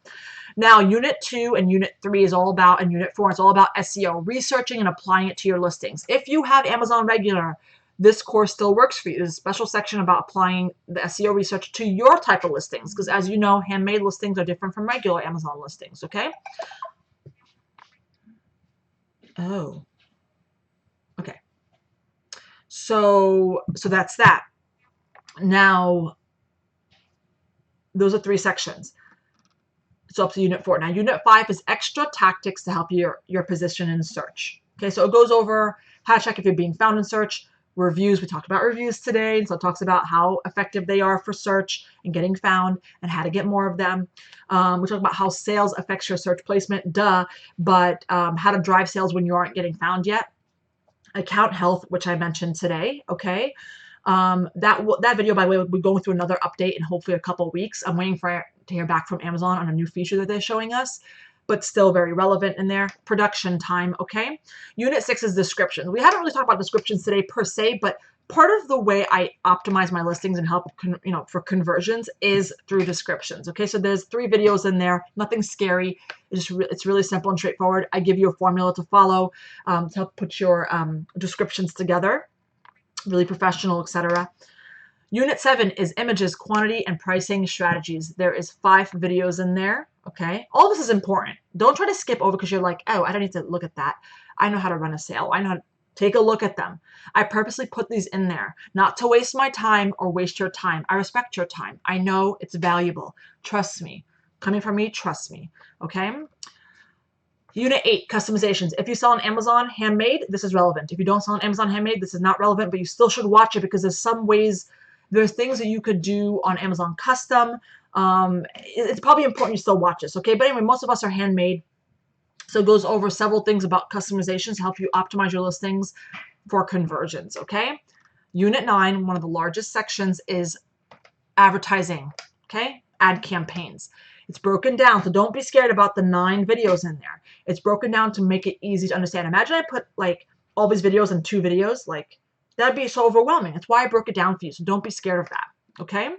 Speaker 1: Now, Unit 2 and Unit 3 is all about, and Unit 4 is all about SEO, researching and applying it to your listings. If you have Amazon Regular, this course still works for you. There's a special section about applying the SEO research to your type of listings, because as you know, handmade listings are different from regular Amazon listings, okay? Oh, okay. So that's that. Now, those are 3 sections. So up to Unit 4. Now, Unit 5 is extra tactics to help your position in search. Okay, so it goes over how to check if you're being found in search, reviews. We talked about reviews today, and so it talks about how effective they are for search and getting found and how to get more of them. We talk about how sales affects your search placement, but how to drive sales when you aren't getting found yet. Account health, which I mentioned today, okay? That video, by the way, will be going through another update in hopefully a couple weeks. I'm waiting to hear back from Amazon on a new feature that they're showing us, but still very relevant in there. Production time, okay? Unit 6 is descriptions. We haven't really talked about descriptions today per se, but part of the way I optimize my listings and help, for conversions is through descriptions, okay? So there's 3 videos in there, nothing scary. It's really simple and straightforward. I give you a formula to follow to help put your descriptions together. Really professional, etc. Unit 7 is images, quantity, and pricing strategies. There is 5 videos in there, okay? All this is important. Don't try to skip over because you're like, oh, I don't need to look at that. I know how to run a sale. I know how to take a look at them. I purposely put these in there, not to waste my time or waste your time. I respect your time. I know it's valuable. Trust me. Coming from me, trust me, okay? Unit 8, customizations. If you sell on Amazon Handmade, this is relevant. If you don't sell on Amazon Handmade, this is not relevant, but you still should watch it because there's things that you could do on Amazon Custom. It's probably important you still watch this, okay? But anyway, most of us are handmade. So it goes over several things about customizations to help you optimize your listings for conversions, okay? Unit 9, one of the largest sections, is advertising, okay? Ad campaigns. It's broken down, so don't be scared about the 9 videos in there. It's broken down to make it easy to understand. Imagine I put like all these videos in 2 videos, like that'd be so overwhelming. That's why I broke it down for you, so don't be scared of that, okay?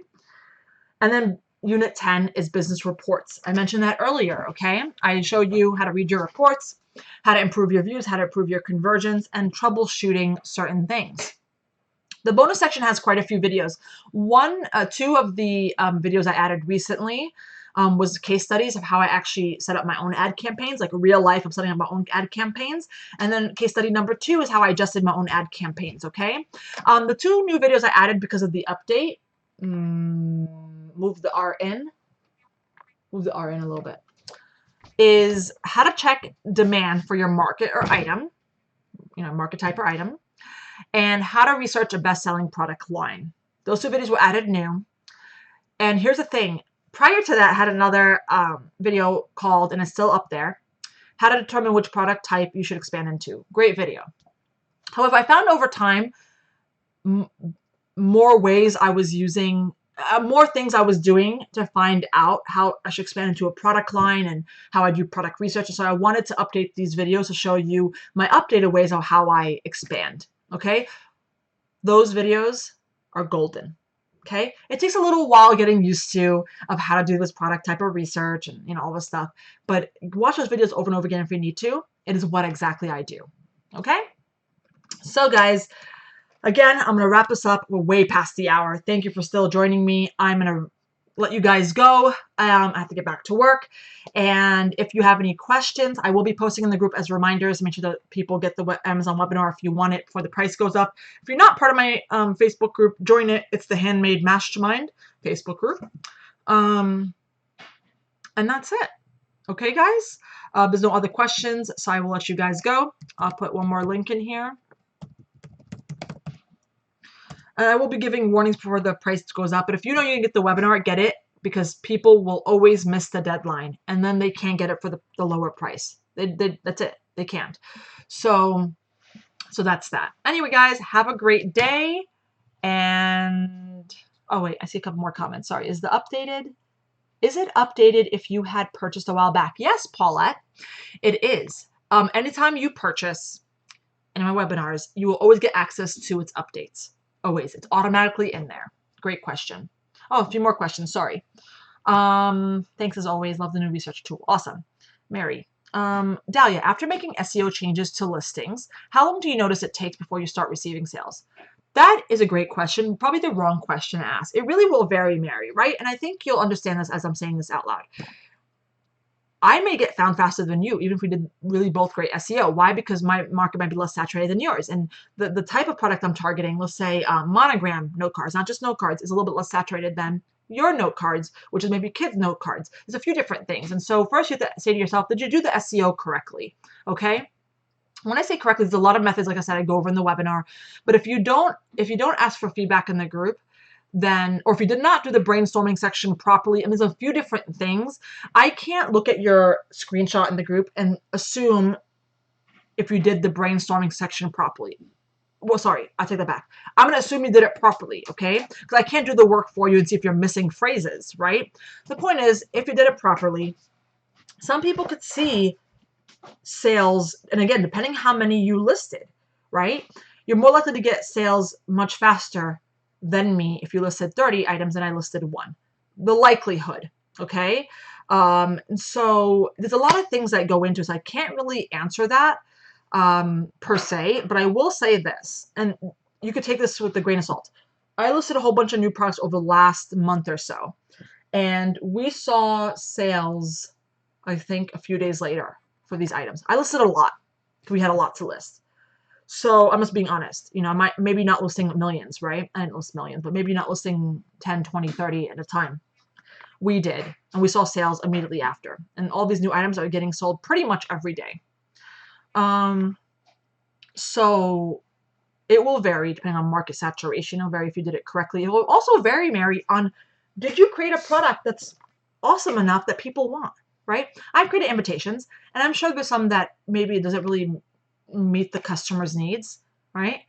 Speaker 1: And then Unit 10 is business reports. I mentioned that earlier, okay? I showed you how to read your reports, how to improve your views, how to improve your conversions, and troubleshooting certain things. The bonus section has quite a few videos. 2 of the videos I added recently was case studies of how I actually set up my own ad campaigns, like real life of setting up my own ad campaigns. And then case study number 2 is how I adjusted my own ad campaigns, okay? The 2 new videos I added because of the update, move the R in a little bit, is how to check demand for your market or item, market type or item, and how to research a best-selling product line. Those 2 videos were added new. And here's the thing. Prior to that, I had another video called, and it's still up there, how to determine which product type you should expand into. Great video. However, I found over time more ways I was using, more things I was doing to find out how I should expand into a product line and how I do product research. And so I wanted to update these videos to show you my updated ways of how I expand. Okay, those videos are golden. Okay, it takes a little while getting used to of how to do this product type of research and all this stuff, but watch those videos over and over again if you need to. It is what exactly I do. Okay, so guys, again, I'm gonna wrap this up. We're way past the hour. Thank you for still joining me. I'm gonna let you guys go. I have to get back to work. And if you have any questions, I will be posting in the group as reminders. Make sure that people get the Amazon webinar if you want it before the price goes up. If you're not part of my Facebook group, join it. It's the Handmade Mastermind Facebook group. And that's it. Okay, guys? There's no other questions, so I will let you guys go. I'll put one more link in here. And I will be giving warnings before the price goes up. But if you know you can get the webinar, get it, because people will always miss the deadline. And then they can't get it for the lower price. That's it. They can't. So that's that. Anyway, guys, have a great day. And, oh, wait, I see a couple more comments. Sorry. Is it updated if you had purchased a while back? Yes, Paulette, it is. Anytime you purchase in my webinars, you will always get access to its updates. Always. It's automatically in there. Great question. Oh, a few more questions. Sorry. Thanks as always. Love the new research tool. Awesome. Mary. Dahlia, after making SEO changes to listings, how long do you notice it takes before you start receiving sales? That is a great question. Probably the wrong question to ask. It really will vary, Mary, right? And I think you'll understand this as I'm saying this out loud. I may get found faster than you, even if we did really both great SEO. Why? Because my market might be less saturated than yours. And the type of product I'm targeting, let's say monogram note cards, not just note cards, is a little bit less saturated than your note cards, which is maybe kids' note cards. There's a few different things. And so first you have to say to yourself, did you do the SEO correctly? Okay. When I say correctly, there's a lot of methods, like I said, I go over in the webinar. But if you don't ask for feedback in the group, then, or if you did not do the brainstorming section properly, and there's a few different things, I can't look at your screenshot in the group and assume if you did the brainstorming section properly. Well, sorry, I take that back. I'm going to assume you did it properly, okay? Because I can't do the work for you and see if you're missing phrases, right? The point is, if you did it properly, some people could see sales, and again, depending how many you listed, right? You're more likely to get sales much faster than me if you listed 30 items and I listed 1. The likelihood, okay? So there's a lot of things that go into it, so I can't really answer that per se, but I will say this, and you could take this with a grain of salt. I listed a whole bunch of new products over the last month or so, and we saw sales, I think, a few days later for these items. I listed a lot. We had a lot to list. So I'm just being honest. You know, I might maybe not listing millions, right? I didn't list millions, but maybe not listing 10, 20, 30 at a time. We did, and we saw sales immediately after. And all these new items are getting sold pretty much every day. So it will vary depending on market saturation. It'll vary if you did it correctly. It will also vary, Mary, on did you create a product that's awesome enough that people want, right? I've created invitations, and I'm sure there's some that maybe it doesn't really meet the customer's needs, right?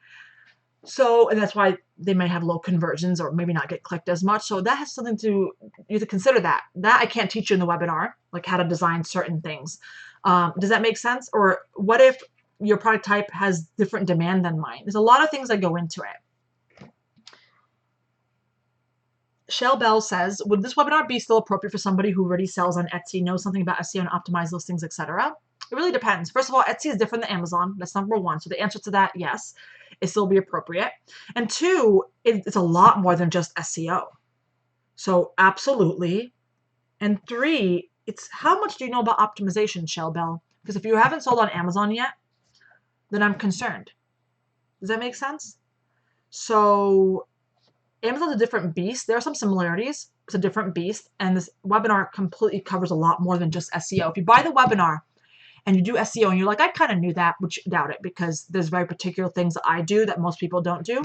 Speaker 1: So, and that's why they may have low conversions or maybe not get clicked as much. So that has something to, you have to consider that. That I can't teach you in the webinar, like how to design certain things. Does that make sense? Or what if your product type has different demand than mine? There's a lot of things that go into it. Shell Bell says, would this webinar be still appropriate for somebody who already sells on Etsy, knows something about SEO and optimized listings, etc.? It really depends. First of all, Etsy is different than Amazon. That's number one. So the answer to that, yes, it still be appropriate. And two, it's a lot more than just SEO. So absolutely. And three, it's how much do you know about optimization, Shell Bell? Because if you haven't sold on Amazon yet, then I'm concerned. Does that make sense? So Amazon's a different beast. There are some similarities. It's a different beast. And this webinar completely covers a lot more than just SEO. If you buy the webinar and you do SEO and you're like, I kind of knew that, which doubt it, because there's very particular things that I do that most people don't do.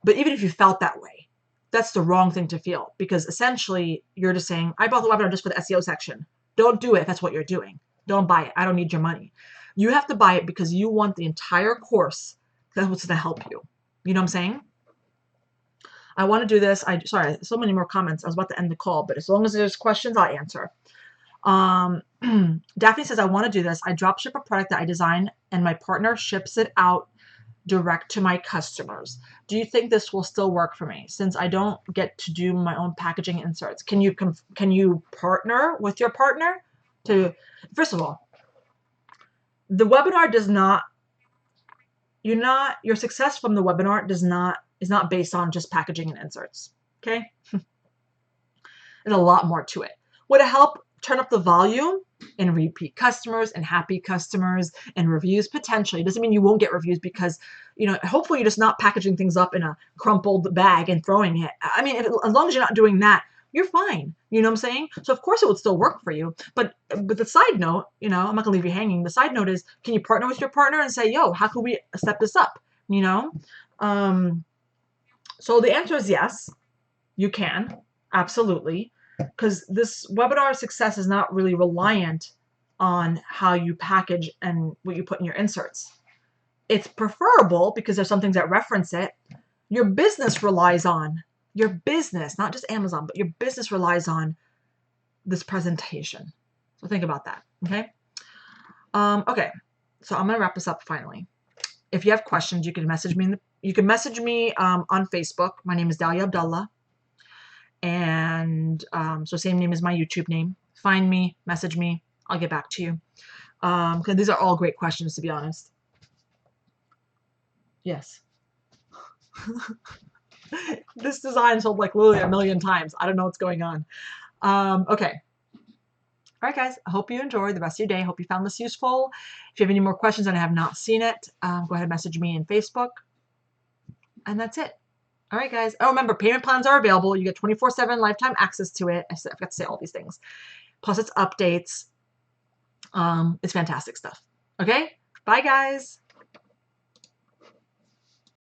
Speaker 1: But even if you felt that way, that's the wrong thing to feel, because essentially you're just saying, I bought the webinar just for the SEO section. Don't do it if that's what you're doing. Don't buy it. I don't need your money. You have to buy it because you want the entire course that's what's going to help you. You know what I'm saying? I want to do this. Sorry, so many more comments. I was about to end the call, but as long as there's questions, I'll answer. Daphne says, I want to do this. I drop ship a product that I design and my partner ships it out direct to my customers. Do you think this will still work for me since I don't get to do my own packaging inserts? Can you partner with your partner to, first of all, the webinar does not, your success from the webinar is not based on just packaging and inserts. Okay. There's a lot more to it. Would it help turn up the volume and repeat customers and happy customers and reviews? Potentially. It doesn't mean you won't get reviews because, hopefully you're just not packaging things up in a crumpled bag and throwing it. I mean, as long as you're not doing that, you're fine. You know what I'm saying? So of course it would still work for you. But the side note, I'm not gonna leave you hanging. The side note is, can you partner with your partner and say, yo, how can we step this up? So the answer is yes, you can. Absolutely. Because this webinar success is not really reliant on how you package and what you put in your inserts. It's preferable because there's some things that reference it. Your business relies on, not just Amazon, but your business relies on this presentation. So think about that, okay? Okay, so I'm gonna wrap this up finally. If you have questions, you can message me. On Facebook. My name is Dalia Abdullah, and so same name as my YouTube name. Find me, message me. I'll get back to you. Because these are all great questions, to be honest. Yes. This design sold like literally a million times. I don't know what's going on. Okay. All right, guys, I hope you enjoyed the rest of your day. I hope you found this useful. If you have any more questions and I have not seen it, go ahead and message me in Facebook. And that's it. All right, guys. Oh, remember, payment plans are available. You get 24/7 lifetime access to it. I forgot to say all these things. Plus, it's updates. It's fantastic stuff. Okay? Bye, guys.